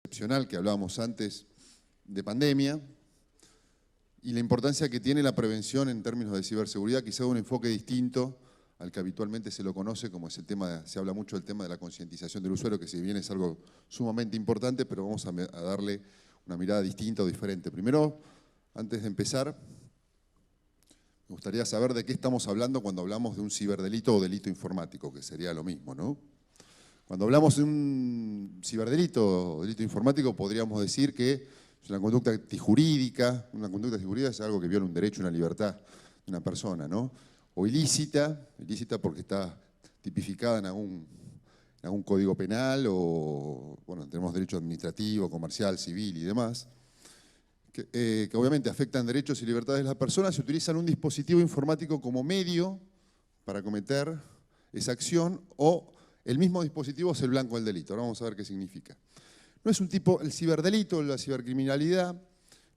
excepcional que hablábamos antes de pandemia y la importancia que tiene la prevención en términos de ciberseguridad, quizá un enfoque distinto al que habitualmente se lo conoce, como es el tema, se habla mucho del tema de la concientización del usuario, que si bien es algo sumamente importante, pero vamos a darle una mirada distinta o diferente. Primero, antes de empezar, me gustaría saber de qué estamos hablando cuando hablamos de un ciberdelito o delito informático, que sería lo mismo, ¿no? Cuando hablamos de un ciberdelito o delito informático, podríamos decir que es una conducta antijurídica. Una conducta antijurídica es algo que viola un derecho, una libertad de una persona, ¿no? O ilícita porque está tipificada en algún código penal o, bueno, tenemos derecho administrativo, comercial, civil y demás, que obviamente afectan derechos y libertades de las personas y utilizan un dispositivo informático como medio para cometer esa acción, o el mismo dispositivo es el blanco del delito. Ahora vamos a ver qué significa. No es un tipo, el ciberdelito, la cibercriminalidad,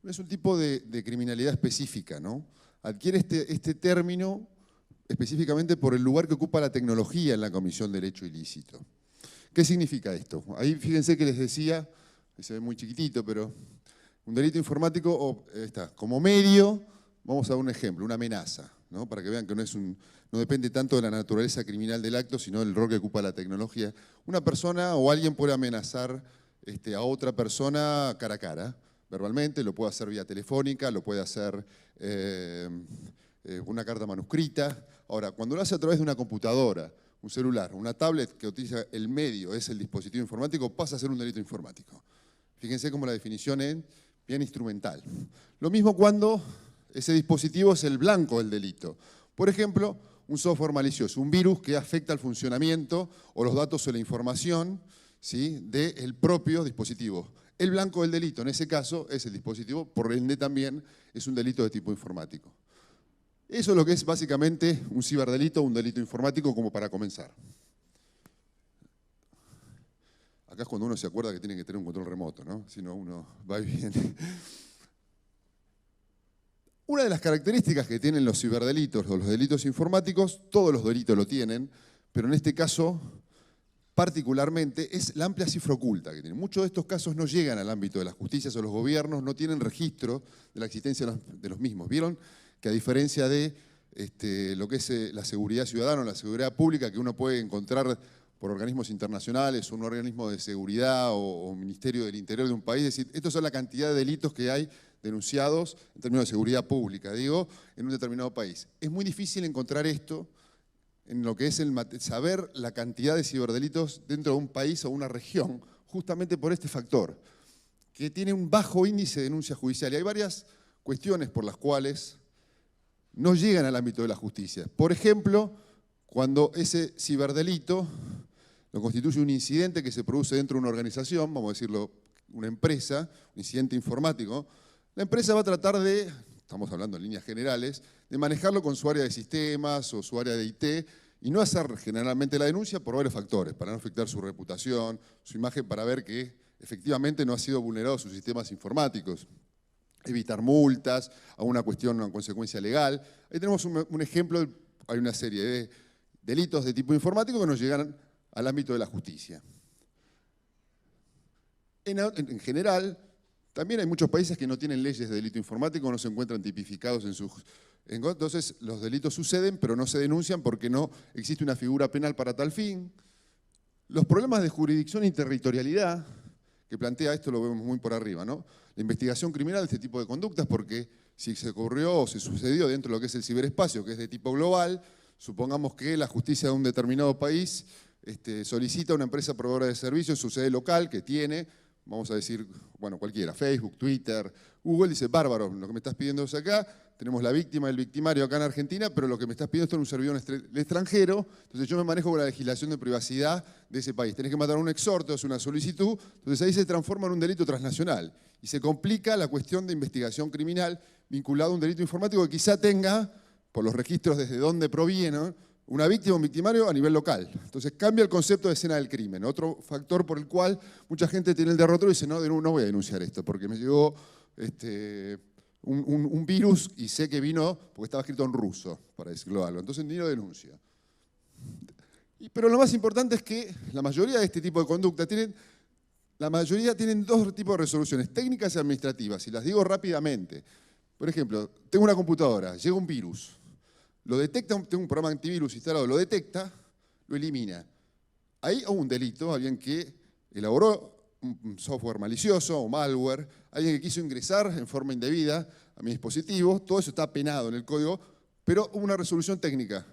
no es un tipo de criminalidad específica, ¿no? Adquiere este término específicamente por el lugar que ocupa la tecnología en la comisión del hecho ilícito. ¿Qué significa esto? Ahí fíjense que les decía, ahí se ve muy chiquitito, pero un delito informático está como medio. Vamos a dar un ejemplo, una amenaza, ¿no? Para que vean que no depende tanto de la naturaleza criminal del acto, sino del rol que ocupa la tecnología. Una persona o alguien puede amenazar a otra persona cara a cara, verbalmente, lo puede hacer vía telefónica, lo puede hacer una carta manuscrita. Ahora, cuando lo hace a través de una computadora, un celular, una tablet que utiliza el medio, es el dispositivo informático, pasa a ser un delito informático. Fíjense cómo la definición es bien instrumental. Lo mismo cuando ese dispositivo es el blanco del delito. Por ejemplo, un software malicioso, un virus que afecta el funcionamiento o los datos o la información, ¿sí?, del propio dispositivo. El blanco del delito, en ese caso, es el dispositivo, por ende también es un delito de tipo informático. Eso es lo que es básicamente un ciberdelito o un delito informático, como para comenzar. Acá es cuando uno se acuerda que tiene que tener un control remoto, ¿no? Si no, uno va y viene. Una de las características que tienen los ciberdelitos o los delitos informáticos, todos los delitos lo tienen, pero en este caso particularmente, es la amplia cifra oculta que tienen. Muchos de estos casos no llegan al ámbito de las justicias o los gobiernos, no tienen registro de la existencia de los mismos. ¿Vieron? Que a diferencia de lo que es la seguridad ciudadana o la seguridad pública que uno puede encontrar por organismos internacionales o un organismo de seguridad o ministerio del interior de un país, es decir, estos son la cantidad de delitos que hay denunciados en términos de seguridad pública, digo, en un determinado país. Es muy difícil encontrar esto en lo que es saber la cantidad de ciberdelitos dentro de un país o una región, justamente por este factor, que tiene un bajo índice de denuncia judicial. Y hay varias cuestiones por las cuales no llegan al ámbito de la justicia. Por ejemplo, cuando ese ciberdelito lo constituye un incidente que se produce dentro de una organización, vamos a decirlo, una empresa, un incidente informático, la empresa va a tratar de, estamos hablando en líneas generales, de manejarlo con su área de sistemas o su área de IT y no hacer generalmente la denuncia por varios factores, para no afectar su reputación, su imagen, para ver que efectivamente no ha sido vulnerado sus sistemas informáticos. Evitar multas, a una cuestión, una consecuencia legal. Ahí tenemos un ejemplo, hay una serie de delitos de tipo informático que nos llegan al ámbito de la justicia. En general, también hay muchos países que no tienen leyes de delito informático, no se encuentran tipificados en sus... Entonces, los delitos suceden, pero no se denuncian porque no existe una figura penal para tal fin. Los problemas de jurisdicción y territorialidad, que plantea esto, lo vemos muy por arriba, ¿no? La investigación criminal de este tipo de conductas, porque si se ocurrió o se sucedió dentro de lo que es el ciberespacio, que es de tipo global, supongamos que la justicia de un determinado país solicita a una empresa proveedora de servicios en su sede local que tiene, vamos a decir, bueno, cualquiera, Facebook, Twitter, Google, dice, bárbaro, lo que me estás pidiendo es acá, tenemos la víctima y el victimario acá en Argentina, pero lo que me estás pidiendo es un servidor extranjero, entonces yo me manejo con la legislación de privacidad de ese país. Tenés que mandar un exhorto, es una solicitud, entonces ahí se transforma en un delito transnacional y se complica la cuestión de investigación criminal vinculada a un delito informático que quizá tenga, por los registros desde dónde proviene, una víctima o un victimario a nivel local. Entonces cambia el concepto de escena del crimen. Otro factor por el cual mucha gente tiene el derrotero y dice, no voy a denunciar esto porque me llegó un virus y sé que vino porque estaba escrito en ruso, para decirlo algo. Entonces ni lo denuncio. Pero lo más importante es que la mayoría de este tipo de conducta tienen la mayoría tienen dos tipos de resoluciones, técnicas y administrativas, y las digo rápidamente. Por ejemplo, tengo una computadora, llega un virus, lo detecta, tengo un programa antivirus instalado, lo detecta, lo elimina. Hay un delito, alguien que elaboró un software malicioso o malware, alguien que quiso ingresar en forma indebida a mi dispositivo, todo eso está penado en el código, pero hubo una resolución técnica.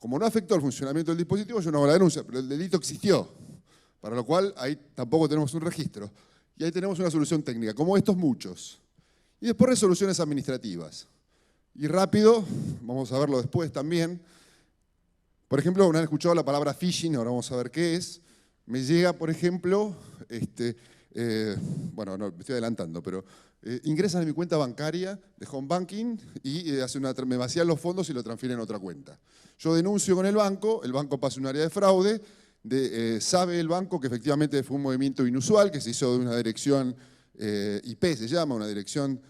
Como no afectó el funcionamiento del dispositivo, yo no hago la denuncia, pero el delito existió, para lo cual ahí tampoco tenemos un registro. Y ahí tenemos una solución técnica, como estos muchos. Y después resoluciones administrativas. Y rápido, vamos a verlo después también. Por ejemplo, una vez escuchado la palabra phishing, ahora vamos a ver qué es. Me llega, por ejemplo, bueno, no, me estoy adelantando, pero ingresan en mi cuenta bancaria de home banking y me vacían los fondos y lo transfieren a otra cuenta. Yo denuncio con el banco pasa a un área de fraude, sabe el banco que efectivamente fue un movimiento inusual, que se hizo de una dirección IP, se llama, una dirección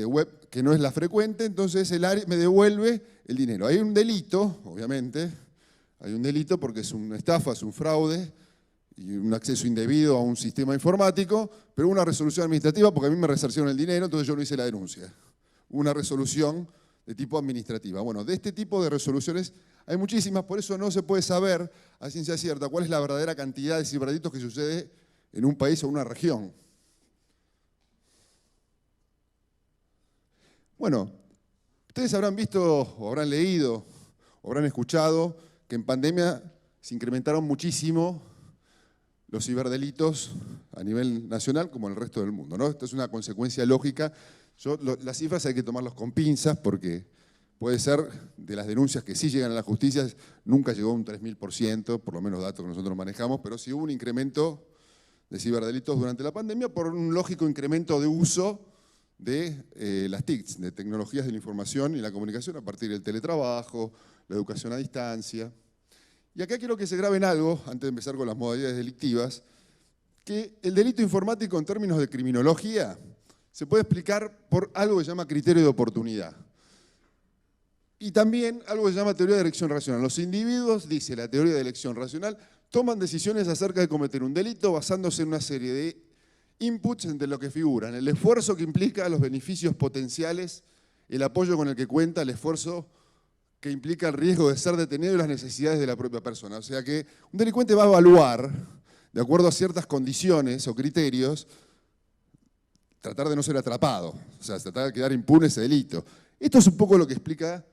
web que no es la frecuente, entonces el área me devuelve el dinero. Hay un delito, obviamente, hay un delito porque es una estafa, es un fraude, y un acceso indebido a un sistema informático, pero una resolución administrativa porque a mí me resarcieron el dinero, entonces yo no hice la denuncia. Una resolución de tipo administrativa. Bueno, de este tipo de resoluciones hay muchísimas, por eso no se puede saber a ciencia cierta cuál es la verdadera cantidad de ciberdelitos que sucede en un país o una región. Bueno, ustedes habrán visto, o habrán leído, o habrán escuchado que en pandemia se incrementaron muchísimo los ciberdelitos a nivel nacional como en el resto del mundo, ¿no? Esto es una consecuencia lógica. Las cifras hay que tomarlas con pinzas porque puede ser de las denuncias que sí llegan a la justicia, nunca llegó a un 3000%, por lo menos datos que nosotros manejamos, pero sí hubo un incremento de ciberdelitos durante la pandemia por un lógico incremento de uso de las TICs, de tecnologías de la información y la comunicación a partir del teletrabajo, la educación a distancia. Y acá quiero que se graben algo, antes de empezar con las modalidades delictivas, que el delito informático en términos de criminología se puede explicar por algo que se llama criterio de oportunidad. Y también algo que se llama teoría de elección racional. Los individuos, dice la teoría de elección racional, toman decisiones acerca de cometer un delito basándose en una serie de inputs entre lo que figuran, el esfuerzo que implica, los beneficios potenciales, el apoyo con el que cuenta, el esfuerzo que implica el riesgo de ser detenido y las necesidades de la propia persona. O sea que un delincuente va a evaluar, de acuerdo a ciertas condiciones o criterios, tratar de no ser atrapado, o sea, tratar de quedar impune ese delito. Esto es un poco lo que explica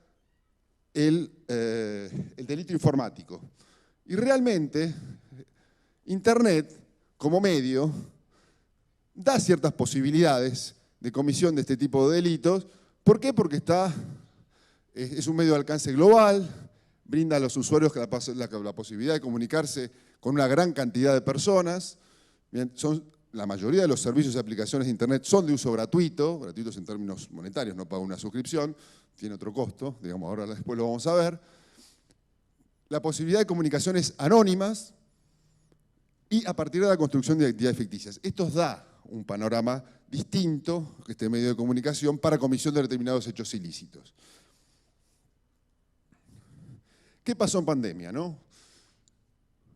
el delito informático. Y realmente, Internet, como medio, da ciertas posibilidades de comisión de este tipo de delitos. ¿Por qué? Porque es un medio de alcance global, brinda a los usuarios la posibilidad de comunicarse con una gran cantidad de personas. Bien, la mayoría de los servicios y aplicaciones de Internet son de uso gratuito, gratuitos en términos monetarios, no paga una suscripción, tiene otro costo, digamos, ahora después lo vamos a ver. La posibilidad de comunicaciones anónimas y a partir de la construcción de actividades ficticias. Esto da un panorama distinto que este medio de comunicación para comisión de determinados hechos ilícitos. ¿Qué pasó en pandemia, no?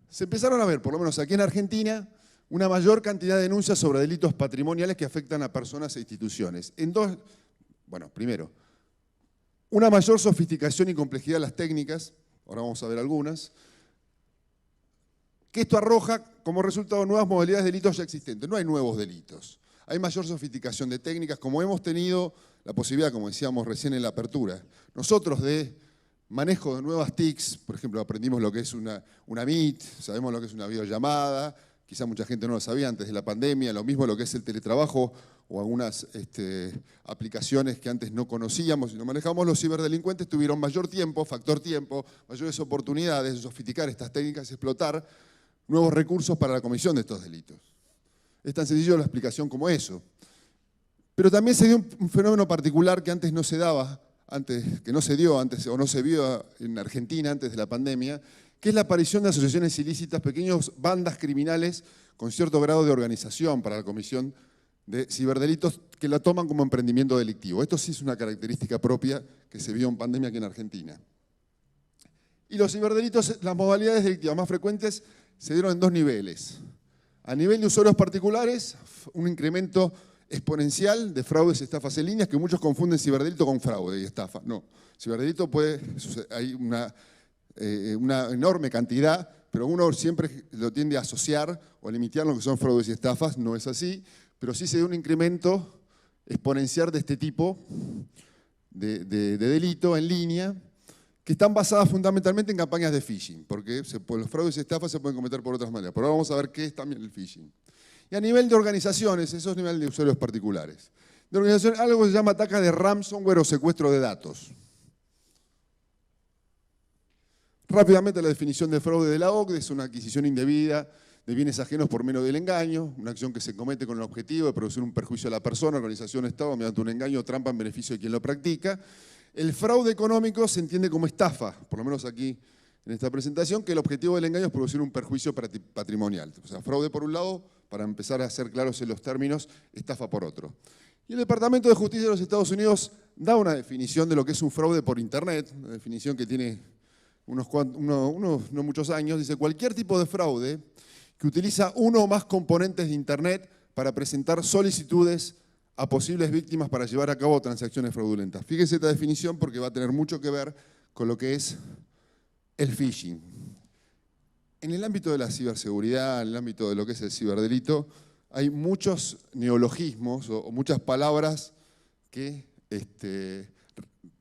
Se empezaron a ver, por lo menos aquí en Argentina, una mayor cantidad de denuncias sobre delitos patrimoniales que afectan a personas e instituciones. Bueno, primero, una mayor sofisticación y complejidad de las técnicas, ahora vamos a ver algunas, que esto arroja como resultado nuevas modalidades de delitos ya existentes. No hay nuevos delitos, hay mayor sofisticación de técnicas, como hemos tenido la posibilidad, como decíamos recién en la apertura, nosotros de manejo de nuevas TICs, por ejemplo, aprendimos lo que es una Meet, sabemos lo que es una videollamada, quizá mucha gente no lo sabía antes de la pandemia, lo mismo lo que es el teletrabajo o algunas aplicaciones que antes no conocíamos y no manejamos. Los ciberdelincuentes tuvieron mayor tiempo, factor tiempo, mayores oportunidades de sofisticar estas técnicas y explotar nuevos recursos para la comisión de estos delitos. Es tan sencillo la explicación como eso. Pero también se dio un fenómeno particular que antes no se daba, que no se dio antes o no se vio en Argentina antes de la pandemia, que es la aparición de asociaciones ilícitas, pequeñas bandas criminales con cierto grado de organización para la comisión de ciberdelitos que la toman como emprendimiento delictivo. Esto sí es una característica propia que se vio en pandemia aquí en Argentina. Y los ciberdelitos, las modalidades delictivas más frecuentes se dieron en dos niveles. A nivel de usuarios particulares, un incremento exponencial de fraudes y estafas en línea, que muchos confunden ciberdelito con fraude y estafa. No, ciberdelito hay una enorme cantidad, pero uno siempre lo tiende a asociar o a limitar lo que son fraudes y estafas. No es así, pero sí se da un incremento exponencial de este tipo de delito en línea, que están basadas fundamentalmente en campañas de phishing, porque los fraudes y estafas se pueden cometer por otras maneras. Pero ahora vamos a ver qué es también el phishing. Y a nivel de organizaciones, eso es a nivel de usuarios particulares. De organización, algo que se llama ataque de ransomware o secuestro de datos. Rápidamente, la definición de fraude de la OCDE es una adquisición indebida de bienes ajenos por medio del engaño, una acción que se comete con el objetivo de producir un perjuicio a la persona, organización o Estado mediante un engaño o trampa en beneficio de quien lo practica. El fraude económico se entiende como estafa, por lo menos aquí en esta presentación, que el objetivo del engaño es producir un perjuicio patrimonial. O sea, fraude por un lado, para empezar a ser claros en los términos, estafa por otro. Y el Departamento de Justicia de los Estados Unidos da una definición de lo que es un fraude por Internet, una definición que tiene no muchos años. Dice: cualquier tipo de fraude que utiliza uno o más componentes de Internet para presentar solicitudes a posibles víctimas para llevar a cabo transacciones fraudulentas. Fíjense esta definición porque va a tener mucho que ver con lo que es el phishing. En el ámbito de la ciberseguridad, en el ámbito de lo que es el ciberdelito, hay muchos neologismos o muchas palabras que,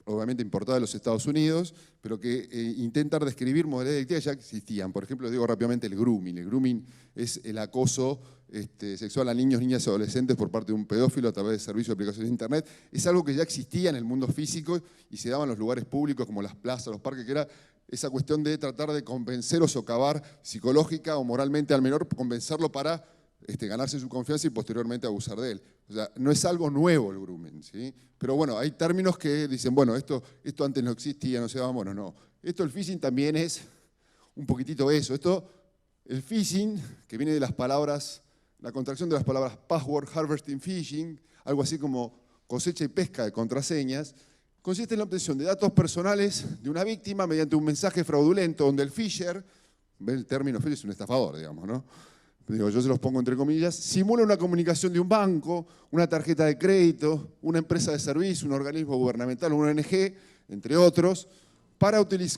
obviamente importadas de los Estados Unidos, pero que intentan describir modalidades delictivas ya existían. Por ejemplo, digo rápidamente el grooming. El grooming es el acoso sexual a niños, niñas y adolescentes por parte de un pedófilo a través de servicios de aplicaciones de Internet. Es algo que ya existía en el mundo físico y se daba en los lugares públicos como las plazas, los parques, que era esa cuestión de tratar de convencer o socavar psicológica o moralmente al menor, convencerlo para ganarse su confianza y posteriormente abusar de él. O sea, no es algo nuevo el grooming, ¿sí? Pero bueno, hay términos que dicen, bueno, esto antes no existía, no se llama, bueno, no. El phishing también es un poquitito eso. El phishing, que viene de las palabras, la contracción de las palabras password, harvesting, phishing, algo así como cosecha y pesca de contraseñas, consiste en la obtención de datos personales de una víctima mediante un mensaje fraudulento donde el fisher, ¿ven el término fisher? Es un estafador, digamos, ¿no? Digo, yo se los pongo entre comillas, simula una comunicación de un banco, una tarjeta de crédito, una empresa de servicio, un organismo gubernamental, una ONG, entre otros,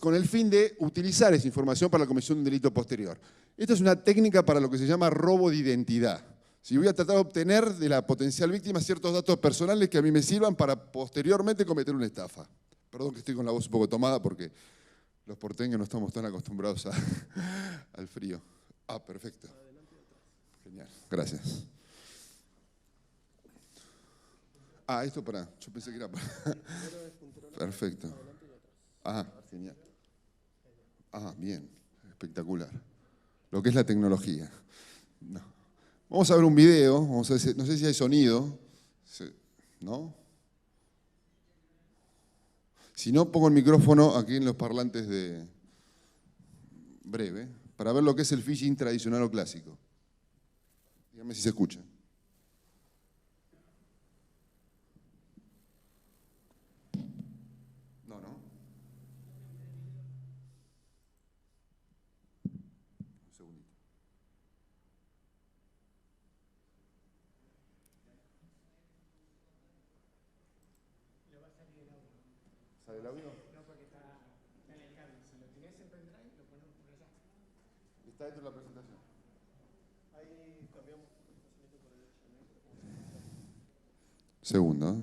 con el fin de utilizar esa información para la comisión de un delito posterior. Esta es una técnica para lo que se llama robo de identidad. Si voy a tratar de obtener de la potencial víctima ciertos datos personales que a mí me sirvan para posteriormente cometer una estafa. Perdón que estoy con la voz un poco tomada porque los porteños no estamos tan acostumbrados al frío. Ah, perfecto. Genial, gracias. Ah, esto para. Yo pensé que era para. Perfecto. Ah, genial. Ah, bien, espectacular. Lo que es la tecnología. No. Vamos a ver un video, no sé si hay sonido, ¿no? Si no, pongo el micrófono aquí en los parlantes de breve, para ver lo que es el phishing tradicional o clásico. Dígame si se escucha. No, ¿no? Un segundito. ¿Sale el audio? No, porque está en el cable. Si lo tienes en pendrive, lo ponemos por allá. Está dentro de la presentación. Ahí cambiamos. Segundo.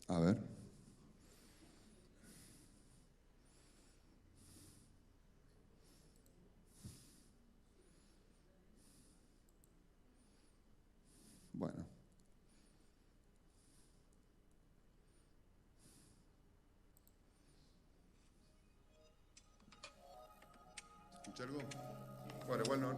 A ver. Bueno. ¿Escucha algo? Bueno, igual no hay...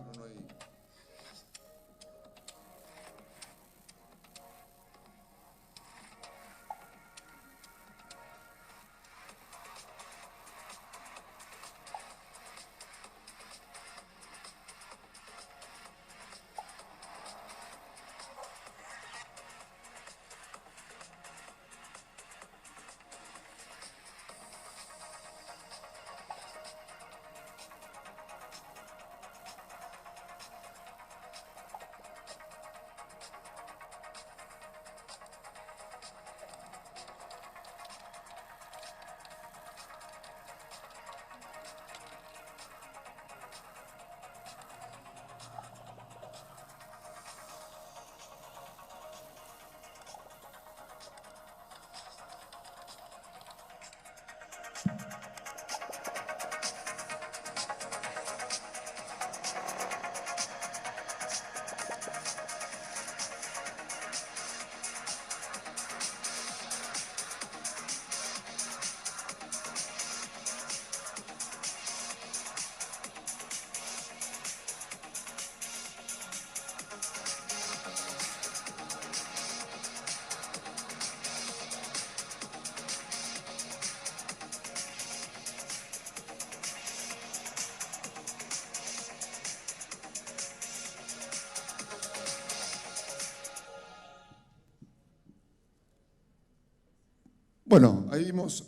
Bueno, ahí vimos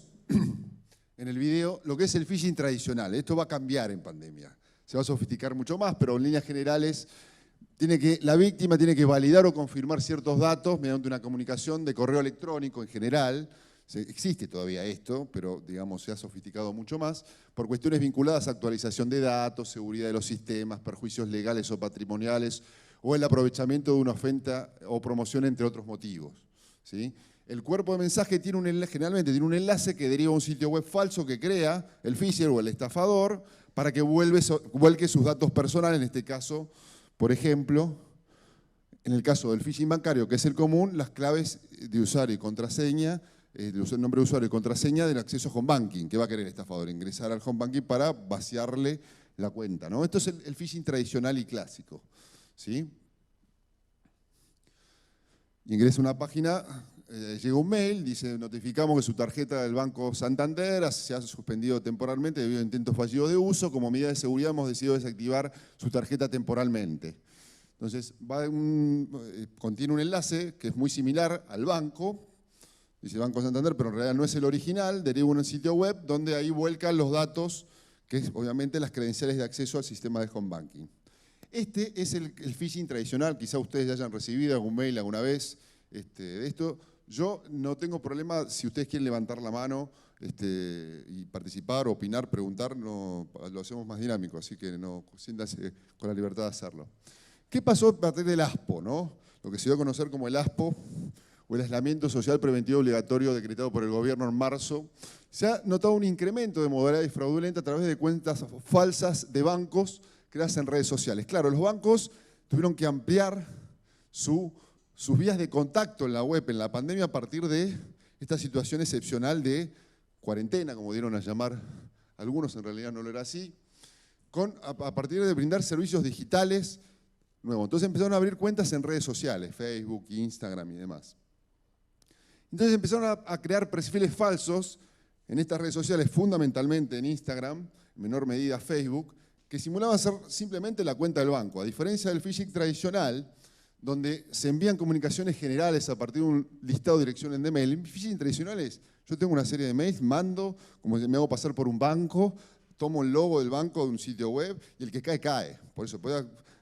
en el video lo que es el phishing tradicional. Esto va a cambiar en pandemia. Se va a sofisticar mucho más, pero en líneas generales la víctima tiene que validar o confirmar ciertos datos mediante una comunicación de correo electrónico en general. Existe todavía esto, pero digamos se ha sofisticado mucho más, por cuestiones vinculadas a actualización de datos, seguridad de los sistemas, perjuicios legales o patrimoniales, o el aprovechamiento de una oferta o promoción, entre otros motivos, ¿sí? El cuerpo de mensaje generalmente tiene un enlace que deriva a un sitio web falso que crea el phisher o el estafador para que vuelque sus datos personales, en este caso, por ejemplo, en el caso del phishing bancario, que es el común, las claves de usuario y contraseña, nombre de usuario y contraseña del acceso a home banking. ¿Qué va a querer el estafador? Ingresar al home banking para vaciarle la cuenta, ¿no? Esto es el phishing tradicional y clásico, ¿sí? Ingresa a una página, llega un mail, dice: notificamos que su tarjeta del Banco Santander se ha suspendido temporalmente debido a intentos fallidos de uso. Como medida de seguridad hemos decidido desactivar su tarjeta temporalmente. Entonces, contiene un enlace que es muy similar al banco, dice Banco Santander, pero en realidad no es el original, deriva un sitio web donde ahí vuelcan los datos, que es obviamente las credenciales de acceso al sistema de home banking. Este es el phishing tradicional, quizá ustedes ya hayan recibido algún mail alguna vez de esto. Yo no tengo problema si ustedes quieren levantar la mano y participar, opinar, preguntar, lo hacemos más dinámico, así que no siéntanse con la libertad de hacerlo. ¿Qué pasó a partir del ASPO, ¿no? Lo que se dio a conocer como el ASPO, o el aislamiento social preventivo obligatorio decretado por el gobierno en marzo. Se ha notado un incremento de modalidad fraudulenta a través de cuentas falsas de bancos creadas en redes sociales. Claro, los bancos tuvieron que ampliar sus vías de contacto en la web en la pandemia a partir de esta situación excepcional de cuarentena, como dieron a llamar algunos, en realidad no lo era así, a partir de brindar servicios digitales nuevos. Entonces empezaron a abrir cuentas en redes sociales, Facebook, Instagram y demás. Entonces empezaron a crear perfiles falsos en estas redes sociales, fundamentalmente en Instagram, en menor medida Facebook, que simulaban ser simplemente la cuenta del banco. A diferencia del phishing tradicional, donde se envían comunicaciones generales a partir de un listado de direcciones de mail. El phishing tradicional es: yo tengo una serie de mails, mando, como me hago pasar por un banco, tomo el logo del banco de un sitio web y el que cae, cae. Por eso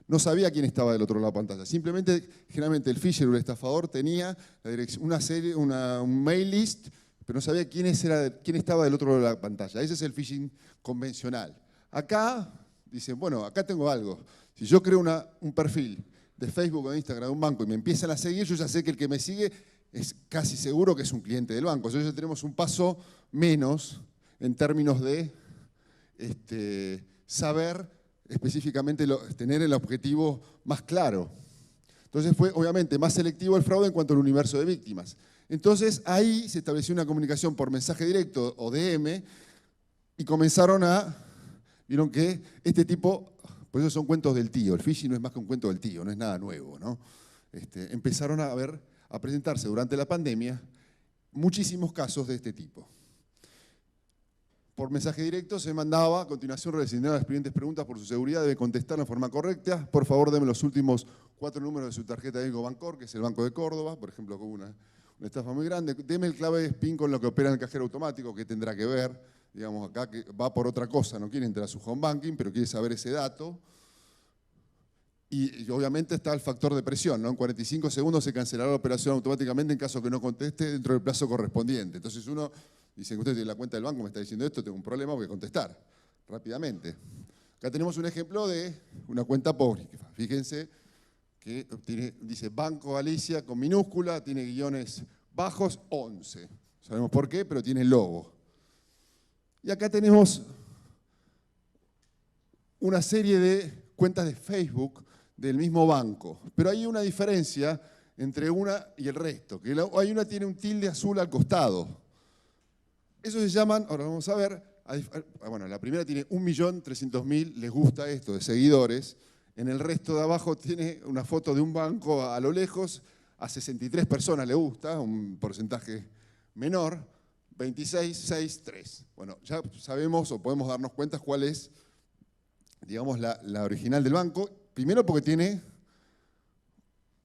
no sabía quién estaba del otro lado de la pantalla. Simplemente, generalmente, el phisher o el estafador tenía la dirección, un mail list, pero no sabía quién estaba del otro lado de la pantalla. Ese es el phishing convencional. Acá, dicen, bueno, acá tengo algo. Si yo creo un perfil de Facebook o de Instagram de un banco y me empiezan a seguir, yo ya sé que el que me sigue es casi seguro que es un cliente del banco. Entonces ya tenemos un paso menos en términos de saber específicamente tener el objetivo más claro. Entonces fue obviamente más selectivo el fraude en cuanto al universo de víctimas. Entonces ahí se estableció una comunicación por mensaje directo o DM y vieron que este tipo, por eso son cuentos del tío, el phishing no es más que un cuento del tío, no es nada nuevo, ¿no? Empezaron a presentarse durante la pandemia muchísimos casos de este tipo. Por mensaje directo se mandaba: a continuación recibirá las siguientes preguntas por su seguridad, debe contestar en forma correcta. Por favor, deme los últimos 4 números de su tarjeta de Bancor, que es el Banco de Córdoba, por ejemplo, con una estafa muy grande. Deme el clave de PIN con lo que opera en el cajero automático, que tendrá que ver, digamos, acá que va por otra cosa, no quiere entrar a su home banking, pero quiere saber ese dato. Y obviamente está el factor de presión, ¿no? En 45 segundos se cancelará la operación automáticamente en caso que no conteste dentro del plazo correspondiente. Entonces uno dice que usted tiene la cuenta del banco, me está diciendo esto, tengo un problema, voy a contestar rápidamente. Acá tenemos un ejemplo de una cuenta apócrifa. Fíjense que dice Banco Galicia con minúscula, tiene guiones bajos, 11. Sabemos por qué, pero tiene el logo. Y acá tenemos una serie de cuentas de Facebook del mismo banco. Pero hay una diferencia entre una y el resto, que hay una tiene un tilde azul al costado. Eso se llaman, ahora vamos a ver, bueno, la primera tiene 1.300.000, les gusta esto, de seguidores. En el resto de abajo tiene una foto de un banco a lo lejos, a 63 personas le gusta, un porcentaje menor, 26, 6, 3. Bueno, ya sabemos o podemos darnos cuenta cuál es, digamos, la original del banco. Primero porque tiene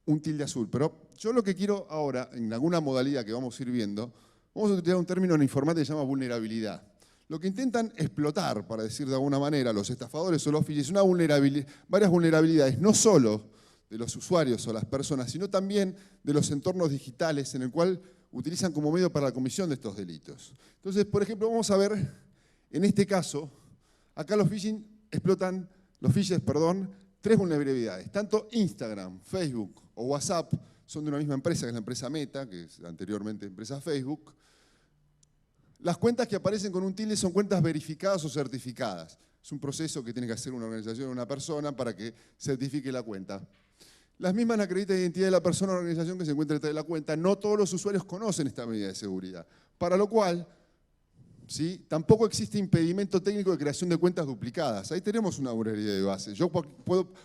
un tilde azul, pero yo lo que quiero ahora, en alguna modalidad que vamos a ir viendo, Vamos a utilizar un término en informática que se llama vulnerabilidad. Lo que intentan explotar, para decir de alguna manera, los estafadores o los phishing, es varias vulnerabilidades, no solo de los usuarios o las personas, sino también de los entornos digitales en el cual utilizan como medio para la comisión de estos delitos. Entonces, por ejemplo, vamos a ver, en este caso, acá los phishers, tres vulnerabilidades. Tanto Instagram, Facebook o WhatsApp son de una misma empresa, que es la empresa Meta, que es anteriormente empresa Facebook. Las cuentas que aparecen con un tilde son cuentas verificadas o certificadas. Es un proceso que tiene que hacer una organización o una persona para que certifique la cuenta. Las mismas acreditan la identidad de la persona o organización que se encuentra detrás de la cuenta. No todos los usuarios conocen esta medida de seguridad. Para lo cual, ¿sí?, tampoco existe impedimento técnico de creación de cuentas duplicadas. Ahí tenemos una vulnerabilidad de base.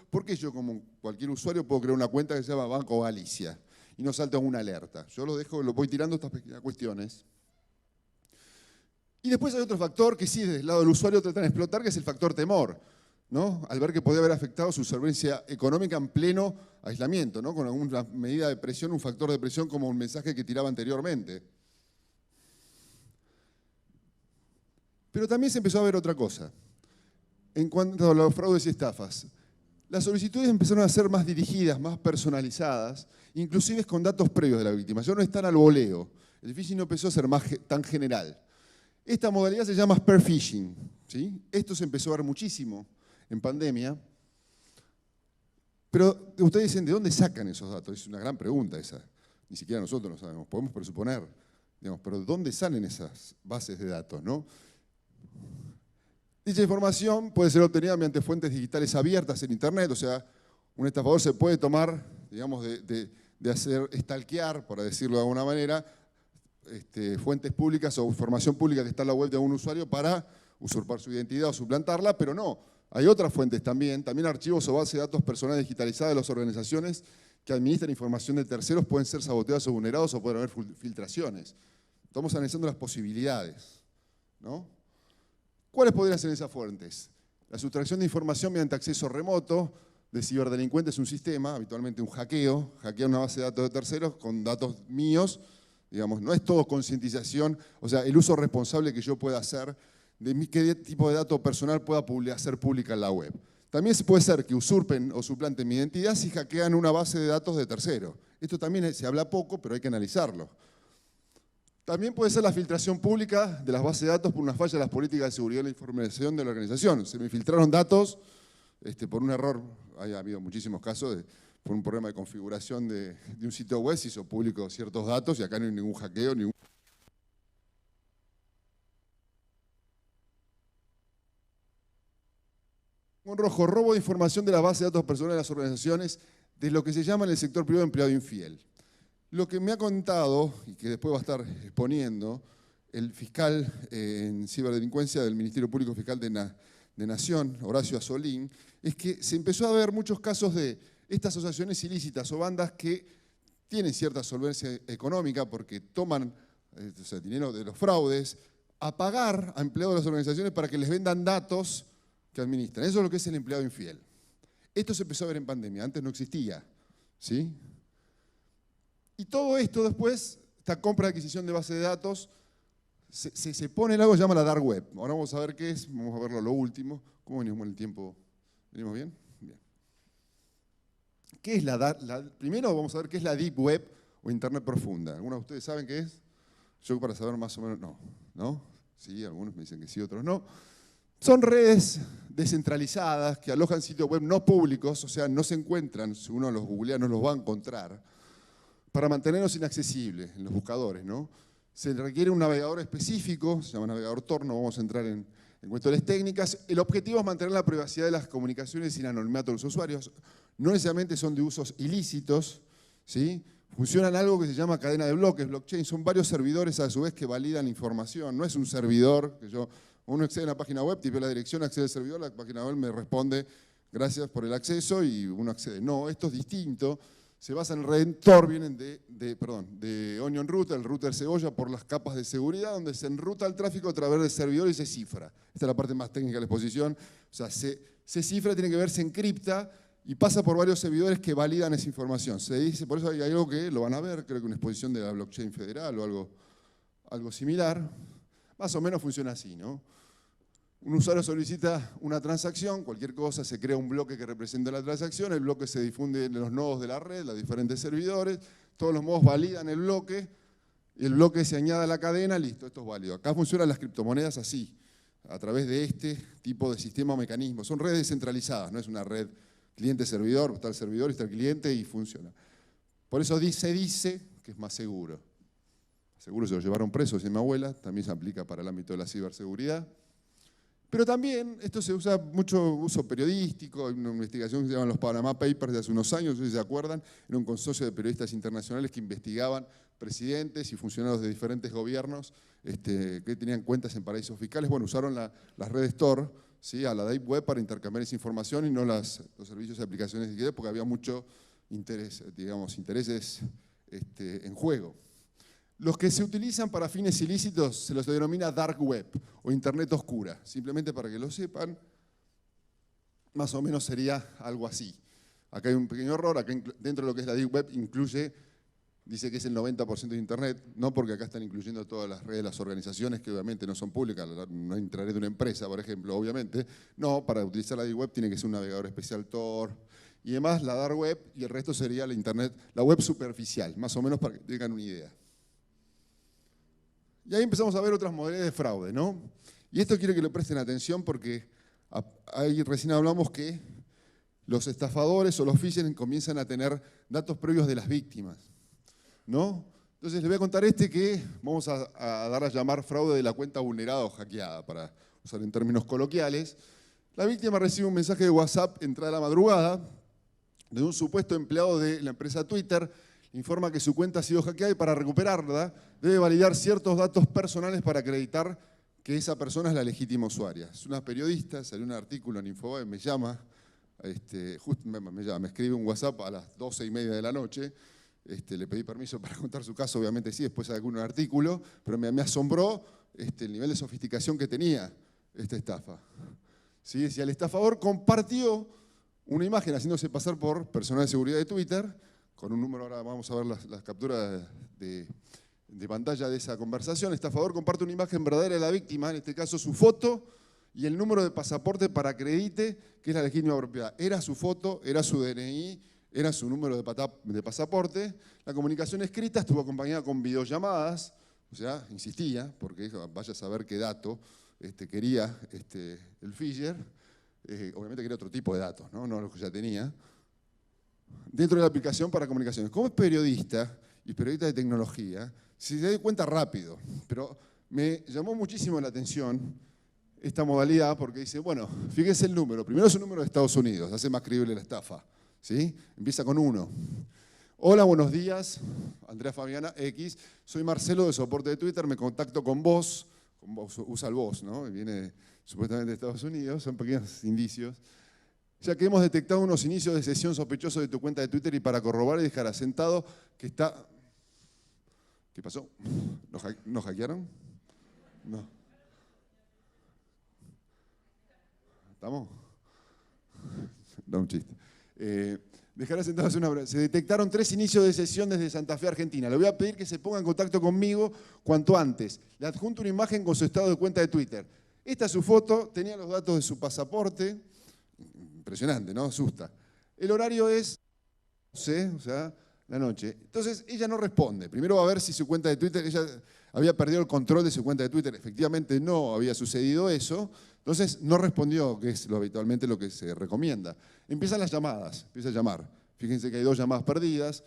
¿Por qué yo, como cualquier usuario, puedo crear una cuenta que se llama Banco Galicia y no salta una alerta? Yo lo voy tirando estas pequeñas cuestiones. Y después hay otro factor que sí, desde el lado del usuario tratan de explotar, que es el factor temor, ¿no? Al ver que podía haber afectado su solvencia económica en pleno aislamiento, ¿no? Con alguna medida de presión, un factor de presión como un mensaje que tiraba anteriormente. Pero también se empezó a ver otra cosa. En cuanto a los fraudes y estafas, las solicitudes empezaron a ser más dirigidas, más personalizadas, inclusive con datos previos de la víctima. Ya no están al voleo. El phishing no empezó a ser tan general. Esta modalidad se llama spear phishing, ¿sí? Esto se empezó a ver muchísimo en pandemia. Pero ustedes dicen, ¿de dónde sacan esos datos? Es una gran pregunta esa. Ni siquiera nosotros lo sabemos. Podemos presuponer, digamos, pero ¿de dónde salen esas bases de datos, no? Dicha información puede ser obtenida mediante fuentes digitales abiertas en Internet, o sea, un estafador se puede tomar, digamos, de hacer stalkear, por decirlo de alguna manera, fuentes públicas o información pública que está en la web de un usuario para usurpar su identidad o suplantarla, pero no. Hay otras fuentes también archivos o bases de datos personales digitalizadas de las organizaciones que administran información de terceros pueden ser saboteados o vulnerados o pueden haber filtraciones. Estamos analizando las posibilidades, ¿no? ¿Cuáles podrían ser esas fuentes? La sustracción de información mediante acceso remoto de ciberdelincuentes es un sistema, habitualmente un hackeo, hackear una base de datos de terceros con datos míos, digamos, no es todo concientización, o sea, el uso responsable que yo pueda hacer de qué tipo de dato personal pueda hacer pública en la web. También puede ser que usurpen o suplanten mi identidad si hackean una base de datos de tercero. Esto también se habla poco, pero hay que analizarlo. También puede ser la filtración pública de las bases de datos por una falla de las políticas de seguridad de la información de la organización. Se me filtraron datos por un error, ha habido muchísimos casos, por un problema de configuración de un sitio web, se hizo público ciertos datos y acá no hay ningún hackeo, ningún... Un rojo, robo de información de la base de datos personales de las organizaciones de lo que se llama en el sector privado empleado infiel. Lo que me ha contado, y que después va a estar exponiendo, el fiscal en ciberdelincuencia del Ministerio Público Fiscal de Nación, Horacio Azzolín, es que se empezó a ver muchos casos de estas asociaciones ilícitas o bandas que tienen cierta solvencia económica porque toman dinero de los fraudes a pagar a empleados de las organizaciones para que les vendan datos que administran. Eso es lo que es el empleado infiel. Esto se empezó a ver en pandemia, antes no existía, ¿sí? Y todo esto después, esta compra de adquisición de base de datos, se pone en algo que se llama la dark web. Ahora vamos a ver qué es, vamos a verlo lo último. ¿Cómo venimos en el tiempo? ¿Venimos bien? Bien. ¿Qué es primero vamos a ver qué es la deep web o internet profunda. ¿Algunos de ustedes saben qué es? Yo para saber más o menos, ¿no? Sí, algunos me dicen que sí, otros no. Son redes descentralizadas que alojan sitios web no públicos, o sea, no se encuentran, si uno los googlea no los va a encontrar, para mantenerlos inaccesibles en los buscadores, ¿no? Se requiere un navegador específico, se llama navegador Tor, no vamos a entrar en cuestiones técnicas. El objetivo es mantener la privacidad de las comunicaciones sin anonimato de los usuarios. No necesariamente son de usos ilícitos, ¿sí? Funcionan algo que se llama cadena de bloques, blockchain. Son varios servidores a su vez que validan información. No es un servidor que uno accede a una página web, tipea la dirección, accede al servidor, la página web me responde gracias por el acceso y uno accede. No, esto es distinto. Se basa en el redentor, vienen de Onion Router, el router cebolla, por las capas de seguridad, donde se enruta el tráfico a través del servidor y se cifra. Esta es la parte más técnica de la exposición. O sea, se cifra, tiene que ver, se encripta y pasa por varios servidores que validan esa información. Se dice, por eso hay algo que lo van a ver, creo que una exposición de la blockchain federal o algo similar. Más o menos funciona así, ¿no? Un usuario solicita una transacción, cualquier cosa, se crea un bloque que representa la transacción, el bloque se difunde en los nodos de la red, los diferentes servidores, todos los nodos validan el bloque, y el bloque se añade a la cadena, listo, esto es válido. Acá funcionan las criptomonedas así, a través de este tipo de sistema o mecanismo. Son redes descentralizadas, no es una red cliente-servidor, está el servidor y está el cliente y funciona. Por eso se dice que es más seguro. Seguro se lo llevaron preso, dice mi abuela, también se aplica para el ámbito de la ciberseguridad. Pero también esto se usa mucho uso periodístico, hay una investigación que se llama los Panama Papers de hace unos años, no sé si se acuerdan, era un consorcio de periodistas internacionales que investigaban presidentes y funcionarios de diferentes gobiernos que tenían cuentas en paraísos fiscales. Bueno, usaron las redes Tor, ¿sí? A la Deep Web para intercambiar esa información y no los servicios y aplicaciones digitales porque había mucho interés, digamos, intereses en juego. Los que se utilizan para fines ilícitos se los denomina Dark Web o Internet oscura. Simplemente para que lo sepan, más o menos sería algo así. Acá hay un pequeño error, acá dentro de lo que es la Deep Web dice que es el 90% de Internet, no porque acá están incluyendo todas las redes, las organizaciones que obviamente no son públicas, no entraré de una empresa, por ejemplo, obviamente. No, para utilizar la Deep Web tiene que ser un navegador especial Tor y demás, la Dark Web y el resto sería la Internet, la web superficial, más o menos para que tengan una idea. Y ahí empezamos a ver otras modalidades de fraude, ¿no? Y esto quiero que le presten atención porque ahí recién hablamos que los estafadores o los phishing comienzan a tener datos previos de las víctimas, ¿no? Entonces les voy a contar que vamos a dar a llamar fraude de la cuenta vulnerada o hackeada, para usar en términos coloquiales. La víctima recibe un mensaje de WhatsApp entrada a la madrugada de un supuesto empleado de la empresa Twitter, informa que su cuenta ha sido hackeada y para recuperarla debe validar ciertos datos personales para acreditar que esa persona es la legítima usuaria. Es una periodista, salió un artículo en Infobae, me llama, me escribe un WhatsApp a las 12:30 de la noche, le pedí permiso para contar su caso, obviamente sí, después de algún artículo, pero me asombró el nivel de sofisticación que tenía esta estafa. ¿Sí? Decía, el estafador compartió una imagen haciéndose pasar por personal de seguridad de Twitter, con un número, ahora vamos a ver las capturas de pantalla de esa conversación. El estafador comparte una imagen verdadera de la víctima, en este caso su foto y el número de pasaporte para acredite que es la legítima propiedad. Era su foto, era su DNI, era su número de pasaporte. La comunicación escrita estuvo acompañada con videollamadas, o sea, insistía, porque vaya a saber qué dato quería el fisher. Obviamente quería otro tipo de datos, no los que ya tenía. Dentro de la aplicación para comunicaciones. Como es periodista y periodista de tecnología, se da cuenta rápido, pero me llamó muchísimo la atención esta modalidad porque dice, bueno, fíjense el número. Primero es un número de Estados Unidos, hace más creíble la estafa. ¿Sí? Empieza con 1. Hola, buenos días, Andrea Fabiana X. Soy Marcelo de soporte de Twitter, me contacto con vos usa el vos, ¿no? Viene supuestamente de Estados Unidos, son pequeños indicios. Ya que hemos detectado unos inicios de sesión sospechosos de tu cuenta de Twitter y para corroborar y dejar asentado que está... ¿Qué pasó? ¿Nos hackearon? No. ¿Estamos? No, un chiste. Dejar asentado hace una hora. Se detectaron 3 inicios de sesión desde Santa Fe, Argentina. Le voy a pedir que se ponga en contacto conmigo cuanto antes. Le adjunto una imagen con su estado de cuenta de Twitter. Esta es su foto, tenía los datos de su pasaporte. Impresionante, ¿no? Asusta. El horario es, o sea, la noche. Entonces, ella no responde. Primero va a ver si su cuenta de Twitter, ella había perdido el control de su cuenta de Twitter. Efectivamente no había sucedido eso. Entonces, no respondió, que es habitualmente lo que se recomienda. Empiezan las llamadas, empieza a llamar. Fíjense que hay 2 llamadas perdidas.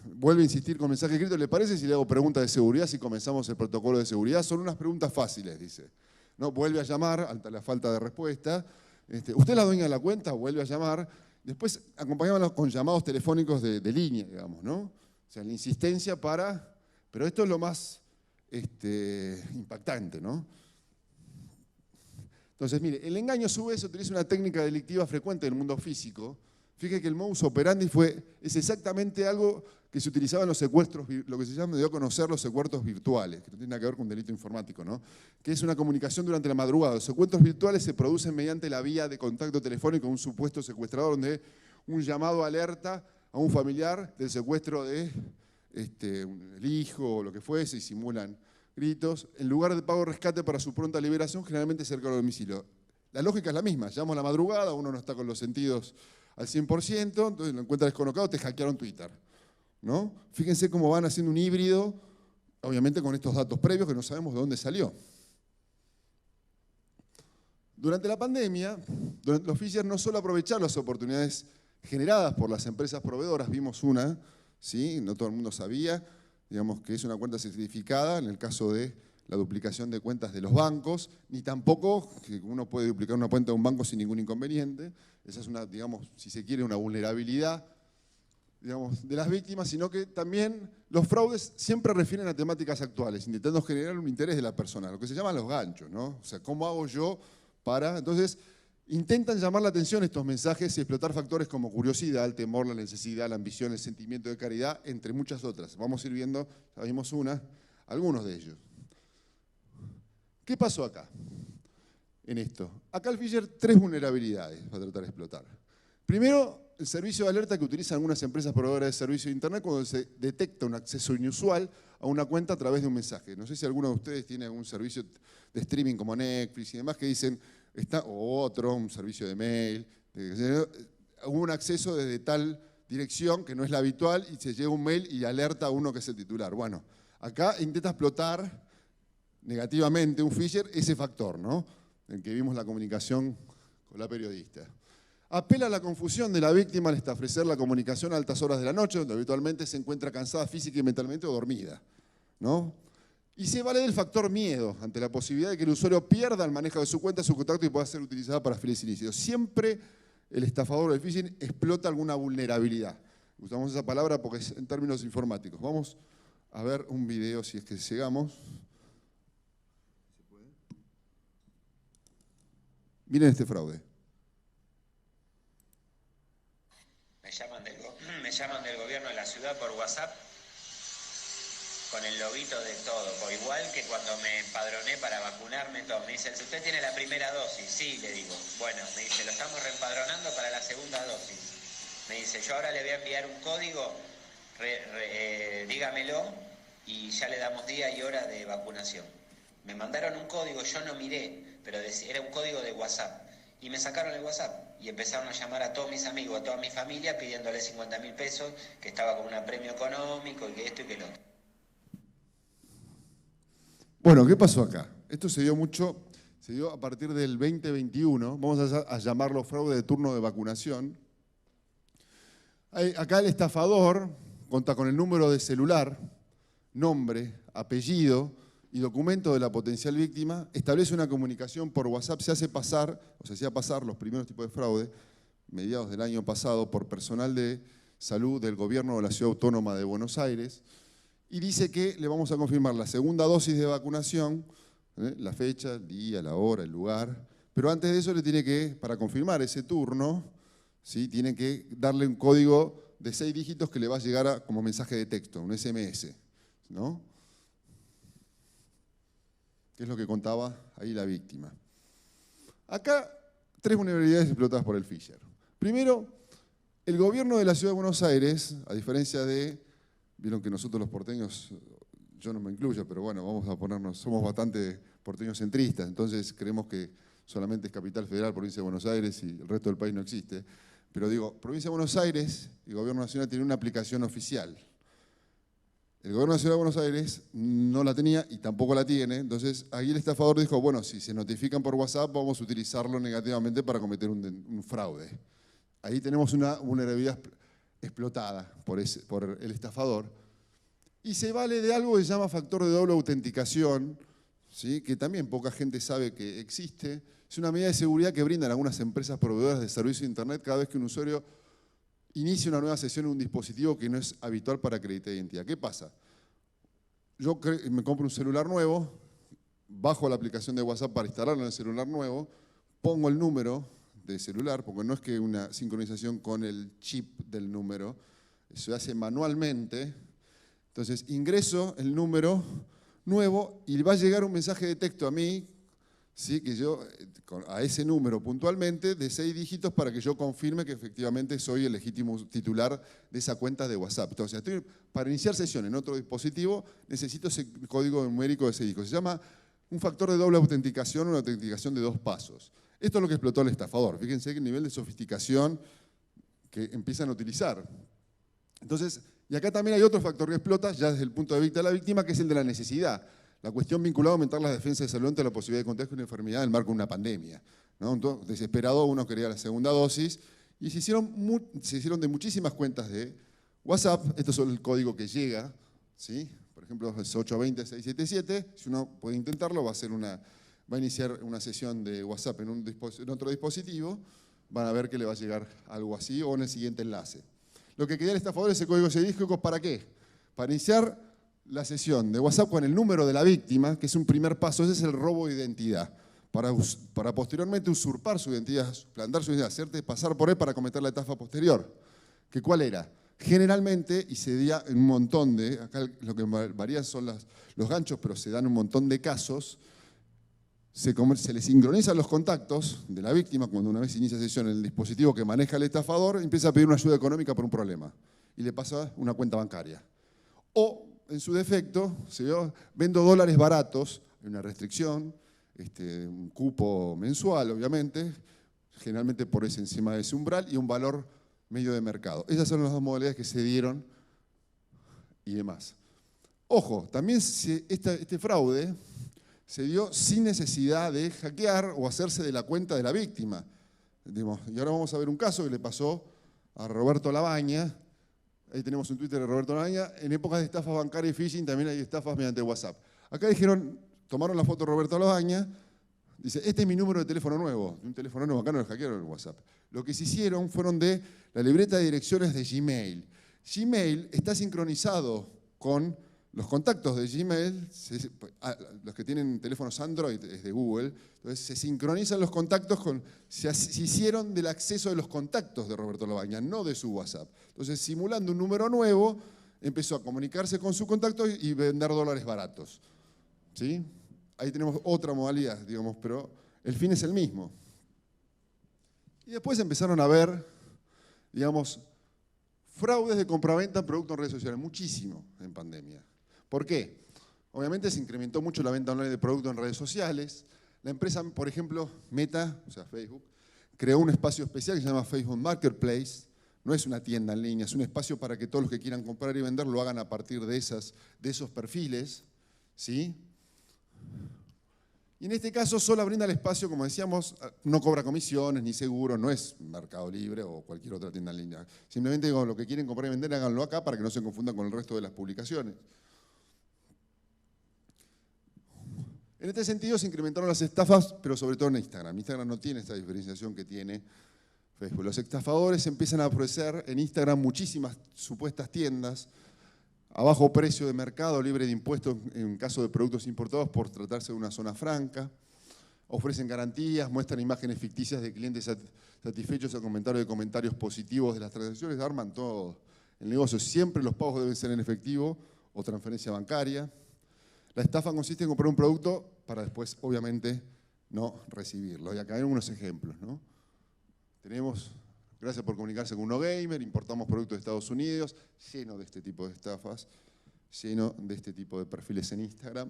Vuelve a insistir con mensaje escrito. ¿Le parece si le hago preguntas de seguridad, si comenzamos el protocolo de seguridad? Son unas preguntas fáciles, dice. No, vuelve a llamar, ante la falta de respuesta. ¿Usted es la dueña de la cuenta? Vuelve a llamar. Después acompañábamos con llamados telefónicos de línea, digamos, ¿no? O sea, la insistencia para... Pero esto es lo más impactante, ¿no? Entonces, mire, el engaño a su vez utiliza una técnica delictiva frecuente en el mundo físico. Fíjate que el modus operandi es exactamente algo que se utilizaba en los secuestros, lo que se llama, dio a conocer los secuestros virtuales, que no tiene nada que ver con un delito informático, ¿no? Que es una comunicación durante la madrugada. Los secuestros virtuales se producen mediante la vía de contacto telefónico con un supuesto secuestrador, donde un llamado alerta a un familiar del secuestro de el hijo o lo que fuese y simulan gritos, en lugar de pago de rescate para su pronta liberación, generalmente cerca del domicilio. La lógica es la misma, llamo a la madrugada, uno no está con los sentidos al 100%, entonces lo encuentras descolocado, te hackearon Twitter, ¿no? Fíjense cómo van haciendo un híbrido, obviamente con estos datos previos que no sabemos de dónde salió. Durante la pandemia, los phishers no solo aprovecharon las oportunidades generadas por las empresas proveedoras, vimos una, ¿sí? No todo el mundo sabía, digamos que es una cuenta certificada en el caso de la duplicación de cuentas de los bancos, ni tampoco que uno puede duplicar una cuenta de un banco sin ningún inconveniente. Esa es una, digamos, si se quiere, una vulnerabilidad, digamos, de las víctimas, sino que también los fraudes siempre refieren a temáticas actuales, intentando generar un interés de la persona, lo que se llaman los ganchos, ¿no? O sea, ¿cómo hago yo para...? Entonces, intentan llamar la atención estos mensajes y explotar factores como curiosidad, el temor, la necesidad, la ambición, el sentimiento de caridad, entre muchas otras. Vamos a ir viendo, ya vimos algunos de ellos. ¿Qué pasó acá en esto? Acá el phishing 3 vulnerabilidades va a tratar de explotar. Primero, el servicio de alerta que utilizan algunas empresas proveedoras de servicio de Internet cuando se detecta un acceso inusual a una cuenta a través de un mensaje. No sé si alguno de ustedes tiene algún servicio de streaming como Netflix y demás que dicen, o otro, un servicio de mail, hubo un acceso desde tal dirección que no es la habitual y se llega un mail y alerta a uno que es el titular. Bueno, acá intenta explotar negativamente un phishing ese factor, ¿no? En que vimos la comunicación con la periodista. Apela a la confusión de la víctima al establecer la comunicación a altas horas de la noche, donde habitualmente se encuentra cansada física y mentalmente o dormida, ¿no? Y se vale del factor miedo ante la posibilidad de que el usuario pierda el manejo de su cuenta, su contacto y pueda ser utilizada para fines ilícitos. Siempre el estafador del phishing explota alguna vulnerabilidad. Usamos esa palabra porque es en términos informáticos. Vamos a ver un video si es que llegamos. Miren este fraude. Me llaman del gobierno de la ciudad por WhatsApp con el loguito de todo. Igual que cuando me empadroné para vacunarme, todo. Me dicen, ¿usted tiene la primera dosis? Sí, le digo. Bueno, me dice, lo estamos reempadronando para la segunda dosis. Me dice, yo ahora le voy a enviar un código, dígamelo y ya le damos día y hora de vacunación. Me mandaron un código, yo no miré, pero era un código de WhatsApp. Y me sacaron el WhatsApp y empezaron a llamar a todos mis amigos, a toda mi familia, pidiéndole 50.000 pesos, que estaba con un premio económico y que esto y que lo otro. Bueno, ¿qué pasó acá? Esto se dio a partir del 2021, vamos a llamarlo fraude de turno de vacunación. Acá el estafador cuenta con el número de celular, nombre, apellido y documento de la potencial víctima, establece una comunicación por WhatsApp, se hacía pasar los primeros tipos de fraude, mediados del año pasado, por personal de salud del gobierno de la Ciudad Autónoma de Buenos Aires, y dice que le vamos a confirmar la segunda dosis de vacunación, la fecha, el día, la hora, el lugar, pero antes de eso le tiene que, para confirmar ese turno, ¿sí? Tiene que darle un código de 6 dígitos que le va a llegar como mensaje de texto, un SMS, ¿no? Que es lo que contaba ahí la víctima. Acá, 3 vulnerabilidades explotadas por el phishing. Primero, el gobierno de la Ciudad de Buenos Aires, a diferencia de, vieron que nosotros los porteños, yo no me incluyo, pero bueno, vamos a ponernos, somos bastante porteños centristas, entonces creemos que solamente es Capital Federal, Provincia de Buenos Aires y el resto del país no existe. Pero digo, Provincia de Buenos Aires y Gobierno Nacional tienen una aplicación oficial. El gobierno de la Ciudad de Buenos Aires no la tenía y tampoco la tiene, entonces ahí el estafador dijo, bueno, si se notifican por WhatsApp vamos a utilizarlo negativamente para cometer un fraude. Ahí tenemos una vulnerabilidad explotada por el estafador. Y se vale de algo que se llama factor de doble autenticación, ¿sí? Que también poca gente sabe que existe. Es una medida de seguridad que brindan algunas empresas proveedoras de servicio de Internet cada vez que un usuario inicia una nueva sesión en un dispositivo que no es habitual para acreditar identidad. ¿Qué pasa? Yo me compro un celular nuevo, bajo la aplicación de WhatsApp para instalarlo en el celular nuevo, pongo el número de celular, porque no es que una sincronización con el chip del número, se hace manualmente. Entonces ingreso el número nuevo y va a llegar un mensaje de texto a mí, ¿sí? Que yo, a ese número puntualmente, de 6 dígitos para que yo confirme que efectivamente soy el legítimo titular de esa cuenta de WhatsApp. Entonces, para iniciar sesión en otro dispositivo, necesito ese código numérico de 6 dígitos. Se llama un factor de doble autenticación, una autenticación de 2 pasos. Esto es lo que explotó el estafador. Fíjense que el nivel de sofisticación que empiezan a utilizar. Entonces, y acá también hay otro factor que explota, ya desde el punto de vista de la víctima, que es el de la necesidad. La cuestión vinculada a aumentar las defensas de salud ante la posibilidad de contagio de una enfermedad en el marco de una pandemia, ¿no? Entonces, desesperado, uno quería la segunda dosis y se hicieron de muchísimas cuentas de WhatsApp. Esto es el código que llega, ¿sí? Por ejemplo, es 820-677. Si uno puede intentarlo, va a iniciar una sesión de WhatsApp en otro dispositivo. Van a ver que le va a llegar algo así o en el siguiente enlace. Lo que quería el estafador es ese código dígitos, ¿para qué? Para iniciar la sesión de WhatsApp con el número de la víctima, que es un primer paso. Ese es el robo de identidad. Para posteriormente usurpar su identidad, suplantar su identidad, hacerte pasar por él para cometer la estafa posterior. ¿Que cuál era? Generalmente, y se da en un montón de, acá lo que varía son los ganchos, pero se dan un montón de casos, se les sincronizan los contactos de la víctima cuando una vez inicia sesión en el dispositivo que maneja el estafador, empieza a pedir una ayuda económica por un problema y le pasa una cuenta bancaria. O, en su defecto, vendo dólares baratos, hay una restricción, un cupo mensual, obviamente, generalmente por encima de ese umbral, y un valor medio de mercado. Esas son las 2 modalidades que se dieron y demás. Ojo, también este fraude se dio sin necesidad de hackear o hacerse de la cuenta de la víctima. Y ahora vamos a ver un caso que le pasó a Roberto Labaña. Ahí tenemos un Twitter de Roberto Labaña. En épocas de estafas bancarias y phishing también hay estafas mediante WhatsApp. Acá tomaron la foto de Roberto Labaña. Dice, este es mi número de teléfono nuevo. Un teléfono nuevo, acá no lo hackearon en WhatsApp. Lo que se hicieron fueron de la libreta de direcciones de Gmail. Gmail está sincronizado con los contactos de Gmail, los que tienen teléfonos Android es de Google, entonces se sincronizan los contactos se hicieron del acceso de los contactos de Roberto Labaña, no de su WhatsApp. Entonces, simulando un número nuevo, empezó a comunicarse con su contacto y vender dólares baratos. ¿Sí? Ahí tenemos otra modalidad, digamos, pero el fin es el mismo. Y después empezaron a ver, digamos, fraudes de compraventa en productos en redes sociales, muchísimo en pandemia. ¿Por qué? Obviamente se incrementó mucho la venta online de productos en redes sociales. La empresa, por ejemplo, Meta, o sea, Facebook, creó un espacio especial que se llama Facebook Marketplace. No es una tienda en línea, es un espacio para que todos los que quieran comprar y vender lo hagan a partir de esos perfiles, ¿sí? Y en este caso solo brinda el espacio, como decíamos, no cobra comisiones ni seguros, no es Mercado Libre o cualquier otra tienda en línea. Simplemente digo, lo que quieren comprar y vender, háganlo acá para que no se confundan con el resto de las publicaciones. En este sentido se incrementaron las estafas, pero sobre todo en Instagram. Instagram no tiene esta diferenciación que tiene Facebook. Los estafadores empiezan a ofrecer en Instagram muchísimas supuestas tiendas a bajo precio de mercado, libre de impuestos en caso de productos importados por tratarse de una zona franca. Ofrecen garantías, muestran imágenes ficticias de clientes satisfechos a comentarios positivos de las transacciones, arman todo el negocio. Siempre los pagos deben ser en efectivo o transferencia bancaria. La estafa consiste en comprar un producto para después, obviamente, no recibirlo. Y acá hay unos ejemplos, ¿no? Tenemos, gracias por comunicarse con UnoGamer, importamos productos de Estados Unidos, lleno de este tipo de estafas, lleno de este tipo de perfiles en Instagram.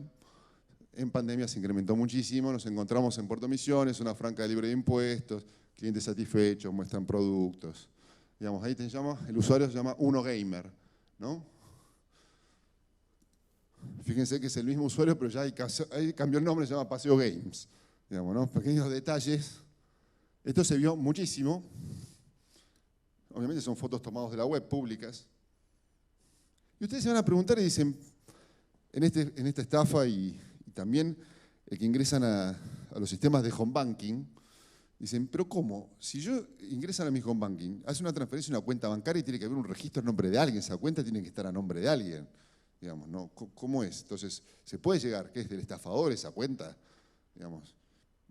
En pandemia se incrementó muchísimo, nos encontramos en Puerto Misiones, una franja libre de impuestos, clientes satisfechos, muestran productos. Digamos, ahí el usuario se llama UnoGamer, ¿no? Fíjense que es el mismo usuario, pero ya ahí cambió el nombre, se llama Paseo Games. Digamos, ¿no? Pequeños detalles. Esto se vio muchísimo. Obviamente son fotos tomadas de la web, públicas. Y ustedes se van a preguntar y dicen, en esta estafa y también que ingresan a los sistemas de home banking, dicen, pero ¿cómo? Si yo ingresan a mi home banking, hace una transferencia a una cuenta bancaria y tiene que haber un registro a nombre de alguien, esa cuenta tiene que estar a nombre de alguien. Digamos, ¿no? ¿Cómo es? Entonces, ¿se puede llegar? ¿Qué es del estafador esa cuenta? Digamos,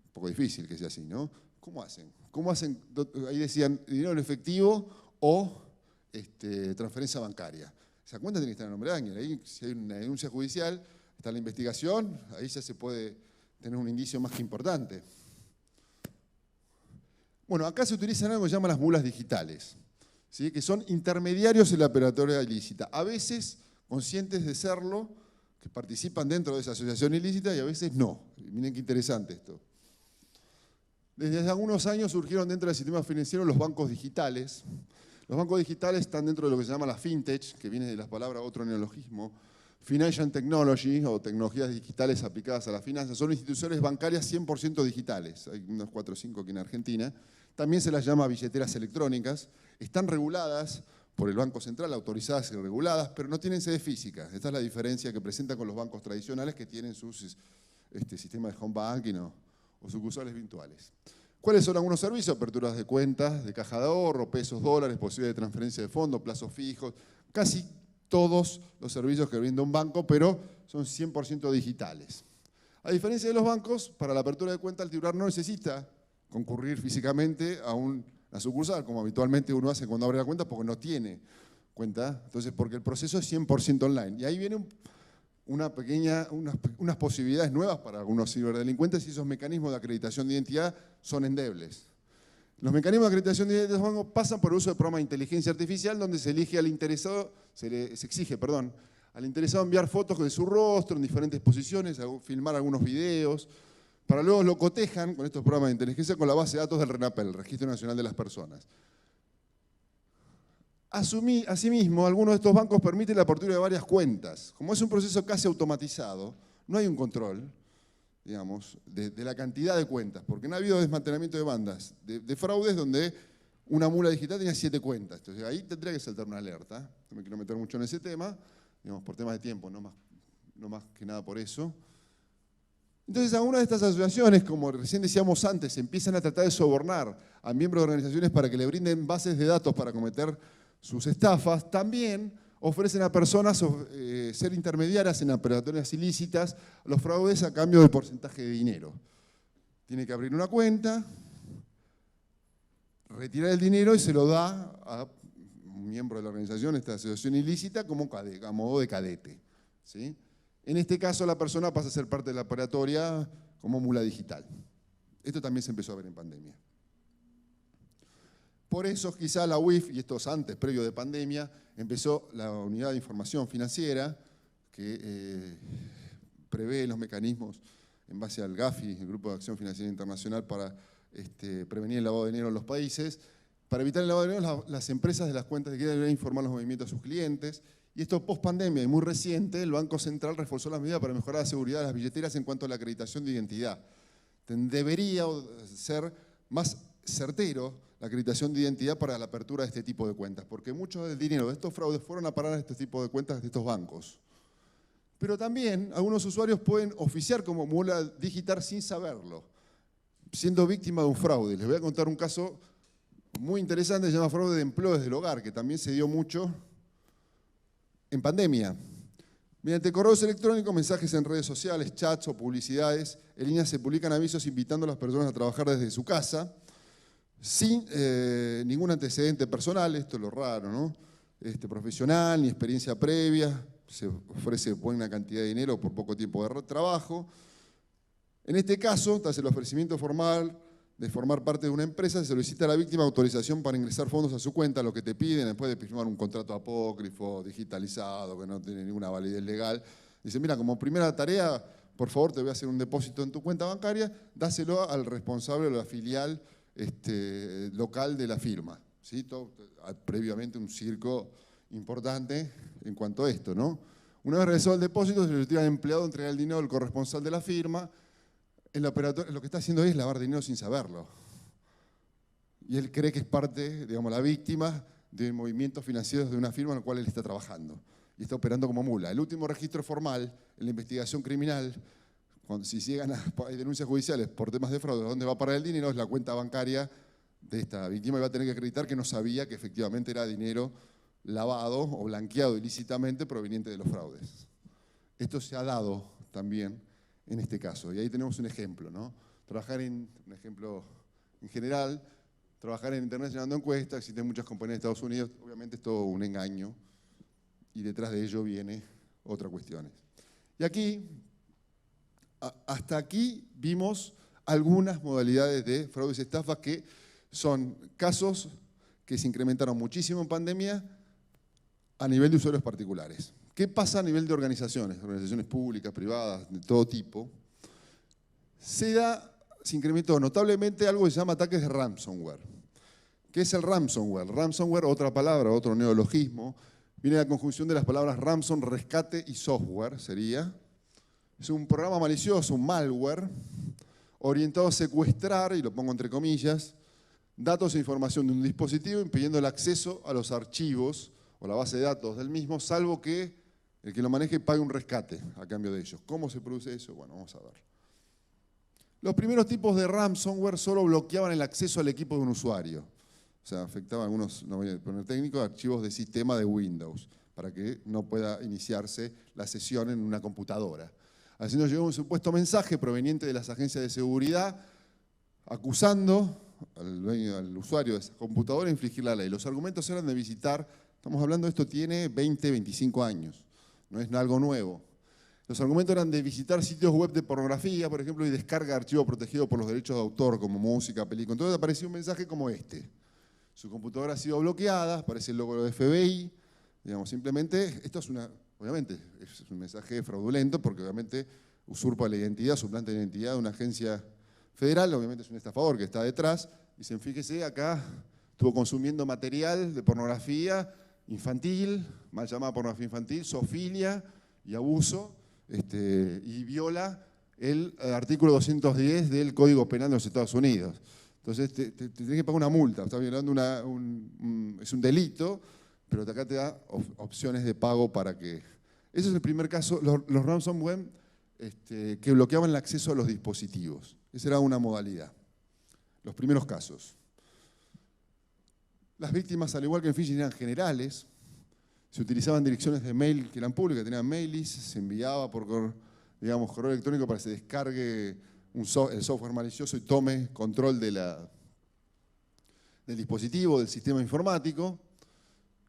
un poco difícil que sea así, ¿no? ¿Cómo hacen? ¿Cómo hacen? Ahí decían dinero en efectivo o transferencia bancaria. Esa cuenta tiene que estar a nombre de alguien. Ahí, si hay una denuncia judicial, está la investigación, ahí ya se puede tener un indicio más que importante. Bueno, acá se utilizan algo que se llaman las mulas digitales, ¿sí? Que son intermediarios en la operatoria ilícita. A veces conscientes de serlo, que participan dentro de esa asociación ilícita y a veces no. Y miren qué interesante esto. Desde hace algunos años surgieron dentro del sistema financiero los bancos digitales. Los bancos digitales están dentro de lo que se llama la fintech, que viene de las palabras otro neologismo, Financial Technology, o tecnologías digitales aplicadas a las finanzas. Son instituciones bancarias 100% digitales. Hay unos 4 o 5 aquí en Argentina. También se las llama billeteras electrónicas. Están reguladas por el Banco Central, autorizadas y reguladas, pero no tienen sede física. Esta es la diferencia que presentan con los bancos tradicionales que tienen sus sistemas de home banking o sucursales virtuales. ¿Cuáles son algunos servicios? Aperturas de cuentas, de caja de ahorro, pesos, dólares, posibilidad de transferencia de fondos, plazos fijos, casi todos los servicios que brinda un banco, pero son 100% digitales. A diferencia de los bancos, para la apertura de cuenta el titular no necesita concurrir físicamente a una sucursal, como habitualmente uno hace cuando abre la cuenta, porque no tiene cuenta. Entonces, porque el proceso es 100% online. Y ahí viene unas posibilidades nuevas para algunos ciberdelincuentes y esos mecanismos de acreditación de identidad son endebles. Los mecanismos de acreditación de identidad de los bancos pasan por el uso de programas de inteligencia artificial donde se elige al interesado, se exige al interesado enviar fotos de su rostro en diferentes posiciones, filmar algunos videos, para luego lo cotejan con estos programas de inteligencia con la base de datos del RENAPEL, el Registro Nacional de las Personas. Asimismo, algunos de estos bancos permiten la apertura de varias cuentas. Como es un proceso casi automatizado, no hay un control, digamos, de la cantidad de cuentas, porque no ha habido desmantelamiento de bandas de fraudes donde una mula digital tenía 7 cuentas. Entonces ahí tendría que saltar una alerta. No me quiero meter mucho en ese tema, digamos, por temas de tiempo, no más que nada por eso. Entonces, algunas de estas asociaciones, como recién decíamos antes, empiezan a tratar de sobornar a miembros de organizaciones para que le brinden bases de datos para cometer sus estafas. También ofrecen a personas ser intermediarias en operatorias ilícitas, los fraudes a cambio de porcentaje de dinero. Tiene que abrir una cuenta, retirar el dinero y se lo da a un miembro de la organización, esta asociación ilícita, a modo de cadete, ¿sí? En este caso, la persona pasa a ser parte de la operatoria como mula digital. Esto también se empezó a ver en pandemia. Por eso, quizá la UIF, y esto es antes, previo de pandemia, empezó la Unidad de Información Financiera, que prevé los mecanismos en base al GAFI, el Grupo de Acción Financiera Internacional, para prevenir el lavado de dinero en los países. Para evitar el lavado de dinero, las empresas de las cuentas de deben informar los movimientos a sus clientes. Y esto post-pandemia y muy reciente, el Banco Central reforzó las medidas para mejorar la seguridad de las billeteras en cuanto a la acreditación de identidad. Debería ser más certero la acreditación de identidad para la apertura de este tipo de cuentas, porque mucho del dinero de estos fraudes fueron a parar a este tipo de cuentas de estos bancos. Pero también algunos usuarios pueden oficiar como mula digital sin saberlo, siendo víctima de un fraude. Les voy a contar un caso muy interesante, se llama fraude de empleo desde el hogar, que también se dio mucho en pandemia. Mediante correos electrónicos, mensajes en redes sociales, chats o publicidades, en línea se publican avisos invitando a las personas a trabajar desde su casa, sin ningún antecedente personal, esto es lo raro, ¿no? Profesional, ni experiencia previa, se ofrece buena cantidad de dinero por poco tiempo de trabajo. En este caso, tras el ofrecimiento formal de formar parte de una empresa, se solicita a la víctima autorización para ingresar fondos a su cuenta, lo que te piden después de firmar un contrato apócrifo, digitalizado, que no tiene ninguna validez legal. Dice, mira, como primera tarea, por favor, te voy a hacer un depósito en tu cuenta bancaria, dáselo al responsable de la filial local de la firma. ¿Sí? Previamente un circo importante en cuanto a esto, ¿no? Una vez realizado el depósito, se le tira al empleado entregar el dinero al corresponsal de la firma. El operador lo que está haciendo es lavar dinero sin saberlo. Y él cree que es parte, digamos, la víctima de movimientos financieros de una firma en la cual él está trabajando. Y está operando como mula. El último registro formal en la investigación criminal, si llegan a denuncias judiciales por temas de fraude, ¿dónde va a parar el dinero? Es la cuenta bancaria de esta víctima y va a tener que acreditar que no sabía que efectivamente era dinero lavado o blanqueado ilícitamente proveniente de los fraudes. Esto se ha dado también en este caso. Y ahí tenemos un ejemplo, ¿no? Un ejemplo en general, trabajar en Internet llenando encuestas, existen muchas compañías de Estados Unidos, obviamente es todo un engaño, y detrás de ello viene otras cuestiones. Y aquí Hasta aquí vimos algunas modalidades de fraudes y estafas que son casos que se incrementaron muchísimo en pandemia a nivel de usuarios particulares. ¿Qué pasa a nivel de organizaciones públicas, privadas, de todo tipo? Se incrementó notablemente algo que se llama ataques de ransomware. ¿Qué es el ransomware? Ransomware, otra palabra, otro neologismo, viene de la conjunción de las palabras ransom, rescate y software, sería. Es un programa malicioso, un malware, orientado a secuestrar, y lo pongo entre comillas, datos e información de un dispositivo impidiendo el acceso a los archivos o la base de datos del mismo, salvo que el que lo maneje pague un rescate a cambio de ellos. ¿Cómo se produce eso? Bueno, vamos a ver. Los primeros tipos de ransomware solo bloqueaban el acceso al equipo de un usuario. O sea, afectaban algunos, no voy a poner técnico, archivos de sistema de Windows, para que no pueda iniciarse la sesión en una computadora. Haciendo llegar un supuesto mensaje proveniente de las agencias de seguridad, acusando al usuario de esa computadora de infringir la ley. Los argumentos eran de visitar, estamos hablando de esto tiene 20, 25 años, no es algo nuevo. Los argumentos eran de visitar sitios web de pornografía, por ejemplo, y descarga de archivos protegidos por los derechos de autor, como música, película. Entonces aparecía un mensaje como este. Su computadora ha sido bloqueada, aparece el logo de FBI. Digamos, simplemente, esto es obviamente, es un mensaje fraudulento, porque obviamente usurpa la identidad, suplanta la identidad de una agencia federal, obviamente es un estafador que está detrás. Dicen, fíjese, acá estuvo consumiendo material de pornografía infantil, mal llamada pornografía infantil, zoofilia y abuso, y viola el artículo 210 del Código Penal de los Estados Unidos. Entonces te tenés que pagar una multa, estás violando es un delito, pero acá te da opciones de pago para que... Ese es el primer caso, los ransomware que bloqueaban el acceso a los dispositivos. Esa era una modalidad. Los primeros casos. Las víctimas, al igual que en phishing, eran generales. Se utilizaban direcciones de mail que eran públicas, tenían mailis, se enviaba por correo electrónico para que se descargue el software malicioso y tome control del dispositivo, del sistema informático.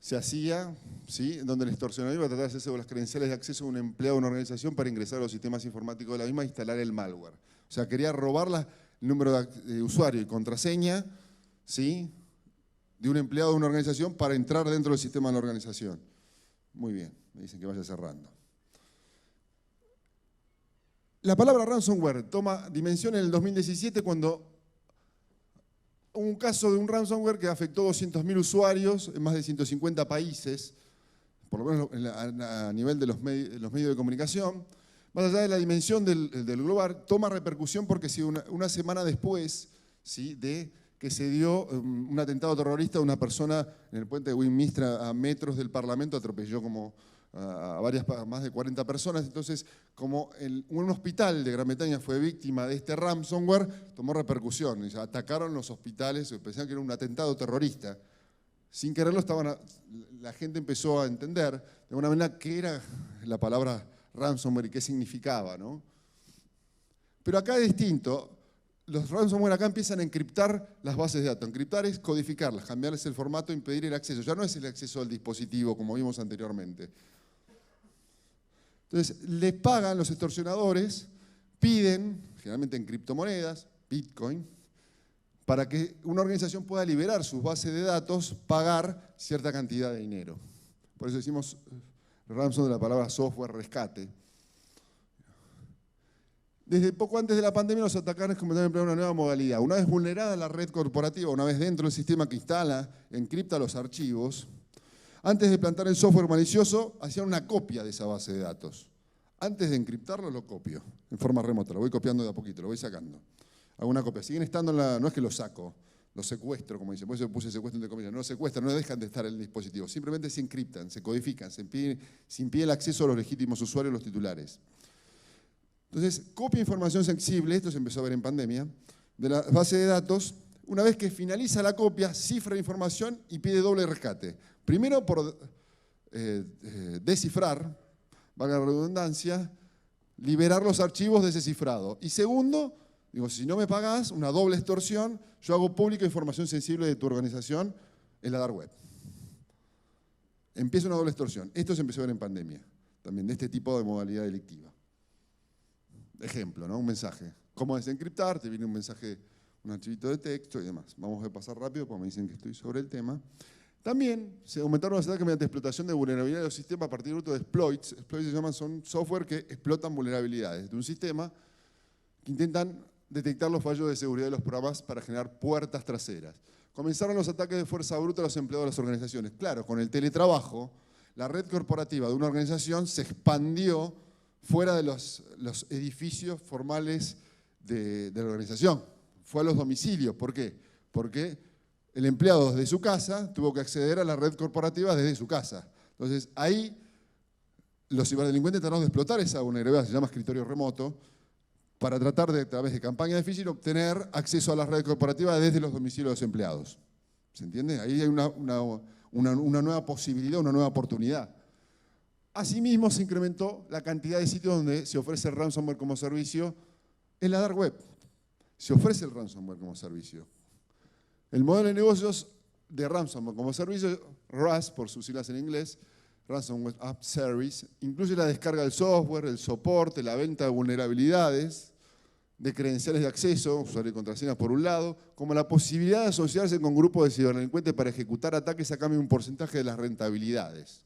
Se hacía, ¿sí?, donde el extorsionador iba a tratar de hacerse con las credenciales de acceso de un empleado de una organización para ingresar a los sistemas informáticos de la misma e instalar el malware. O sea, quería robar el número de usuario y contraseña, ¿sí?, de un empleado de una organización para entrar dentro del sistema de la organización. Muy bien, me dicen que vaya cerrando. La palabra ransomware toma dimensión en el 2017 cuando hubo un caso de un ransomware que afectó a 200.000 usuarios en más de 150 países, por lo menos a nivel de los medios de comunicación. Más allá de la dimensión del global, toma repercusión porque si una semana después, ¿sí?, de que se dio un atentado terrorista a una persona en el puente de Westminster a metros del Parlamento, atropelló como a más de 40 personas. Entonces, como un hospital de Gran Bretaña fue víctima de este ransomware, tomó repercusión. Atacaron los hospitales, pensaban que era un atentado terrorista. Sin quererlo, la gente empezó a entender de alguna manera qué era la palabra ransomware y qué significaba, ¿no? Pero acá es distinto. Los ransomware acá empiezan a encriptar las bases de datos. Encriptar es codificarlas, cambiarles el formato, impedir el acceso. Ya no es el acceso al dispositivo, como vimos anteriormente. Entonces, le pagan los extorsionadores, piden, generalmente en criptomonedas, Bitcoin, para que una organización pueda liberar sus bases de datos, pagar cierta cantidad de dinero. Por eso decimos ransom de la palabra software rescate. Desde poco antes de la pandemia, los atacantes comenzaron a emplear una nueva modalidad. Una vez vulnerada la red corporativa, una vez dentro del sistema que instala, encripta los archivos, antes de plantar el software malicioso, hacían una copia de esa base de datos. Antes de encriptarlo, lo copio en forma remota. Lo voy copiando de a poquito, lo voy sacando. Hago una copia. Siguen estando no es que lo saco, lo secuestro, como dicen. Por eso puse secuestro entre comillas. No lo secuestran, no dejan de estar en el dispositivo. Simplemente se encriptan, se codifican, se impide el acceso a los legítimos usuarios, los titulares. Entonces, copia información sensible, esto se empezó a ver en pandemia, de la base de datos. Una vez que finaliza la copia, cifra la información y pide doble rescate. Primero por descifrar, valga la redundancia, liberar los archivos de ese cifrado. Y segundo, digo, si no me pagás, una doble extorsión, yo hago pública información sensible de tu organización en la dark web. Empieza una doble extorsión. Esto se empezó a ver en pandemia, también de este tipo de modalidad delictiva. ejemplo, ¿no? Un mensaje. ¿Cómo desencriptar? Te viene un mensaje, un archivito de texto y demás. Vamos a pasar rápido porque me dicen que estoy sobre el tema. También se aumentaron los ataques mediante explotación de vulnerabilidad de los sistemas a partir de exploits. Exploits se llaman, son software que explotan vulnerabilidades de un sistema que intentan detectar los fallos de seguridad de los programas para generar puertas traseras. Comenzaron los ataques de fuerza bruta a los empleados de las organizaciones. Claro, con el teletrabajo, la red corporativa de una organización se expandió fuera de los edificios formales de la organización. Fue a los domicilios. ¿Por qué? Porque el empleado desde su casa tuvo que acceder a la red corporativa desde su casa. Entonces, ahí los ciberdelincuentes trataron de explotar esa vulnerabilidad, se llama escritorio remoto, para tratar de, a través de campaña de phishing, obtener acceso a la red corporativa desde los domicilios de los empleados. ¿Se entiende? Ahí hay una nueva posibilidad, una nueva oportunidad. Asimismo, se incrementó la cantidad de sitios donde se ofrece el ransomware como servicio en la dark web. Se ofrece el ransomware como servicio. El modelo de negocios de ransomware como servicio, RAS, por sus siglas en inglés, Ransomware App Service, incluye la descarga del software, el soporte, la venta de vulnerabilidades, de credenciales de acceso, usuario y contraseñas por un lado, como la posibilidad de asociarse con grupos de ciberdelincuentes para ejecutar ataques a cambio de un porcentaje de las rentabilidades.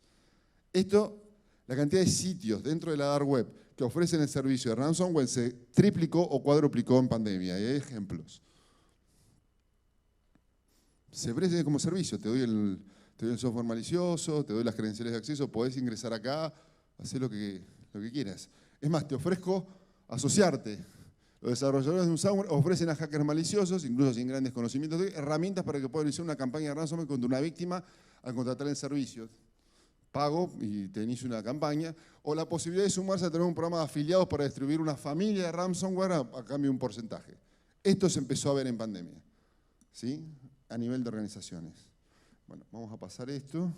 Esto, la cantidad de sitios dentro de la dark web que ofrecen el servicio de ransomware se triplicó o cuadruplicó en pandemia, y hay ejemplos. Se ofrece como servicio, te doy el software malicioso, te doy las credenciales de acceso, podés ingresar acá, hacer lo que quieras. Es más, te ofrezco asociarte. Los desarrolladores de un software ofrecen a hackers maliciosos, incluso sin grandes conocimientos, herramientas para que puedan iniciar una campaña de ransomware contra una víctima al contratar el servicio. Pago y te inicio una campaña. O la posibilidad de sumarse a tener un programa de afiliados para distribuir una familia de ransomware a cambio de un porcentaje. Esto se empezó a ver en pandemia, ¿sí? A nivel de organizaciones. Bueno, vamos a pasar esto.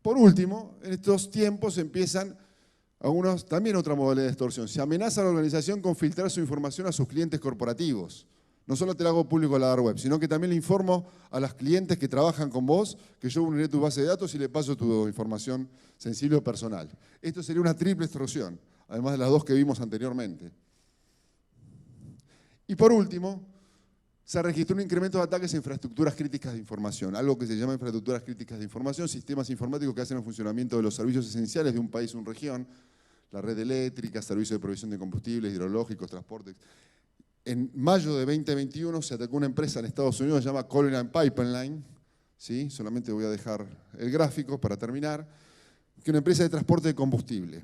Por último, en estos tiempos empiezan también otra modalidad de extorsión. Se amenaza a la organización con filtrar su información a sus clientes corporativos. No solo te lo hago público a la dark web, sino que también le informo a los clientes que trabajan con vos que yo uniré tu base de datos y le paso tu información sensible o personal. Esto sería una triple extorsión, además de las dos que vimos anteriormente. Y por último, se registró un incremento de ataques a infraestructuras críticas de información, algo que se llama infraestructuras críticas de información, sistemas informáticos que hacen el funcionamiento de los servicios esenciales de un país o una región, la red eléctrica, servicios de provisión de combustibles, hidrológicos, transportes. En mayo de 2021 se atacó una empresa en Estados Unidos que se llama Colonial Pipeline, ¿sí? Solamente voy a dejar el gráfico para terminar, que es una empresa de transporte de combustible.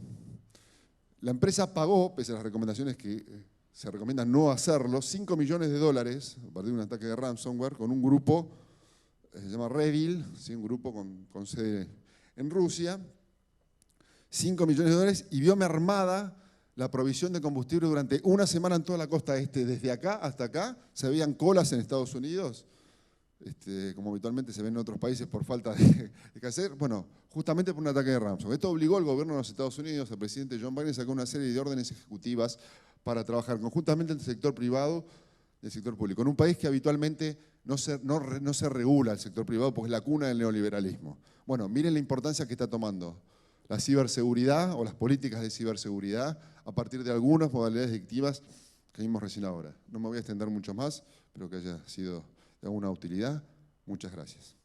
La empresa pagó, pese a las recomendaciones que se recomienda no hacerlo, $5 millones a partir de un ataque de ransomware con un grupo, se llama Revil, ¿sí? Un grupo con sede en Rusia, $5 millones y vio mermada la provisión de combustible durante una semana en toda la costa este. Desde acá hasta acá se veían colas en Estados Unidos, como habitualmente se ven en otros países por falta de qué hacer. Bueno, justamente por un ataque de ransomware. Esto obligó al gobierno de los Estados Unidos, al presidente John Biden, a sacar una serie de órdenes ejecutivas para trabajar conjuntamente entre el sector privado y el sector público. En un país que habitualmente no se regula el sector privado porque es la cuna del neoliberalismo. Bueno, miren la importancia que está tomando la ciberseguridad o las políticas de ciberseguridad a partir de algunas modalidades delictivas que vimos recién ahora. No me voy a extender mucho más, espero que haya sido de alguna utilidad. Muchas gracias.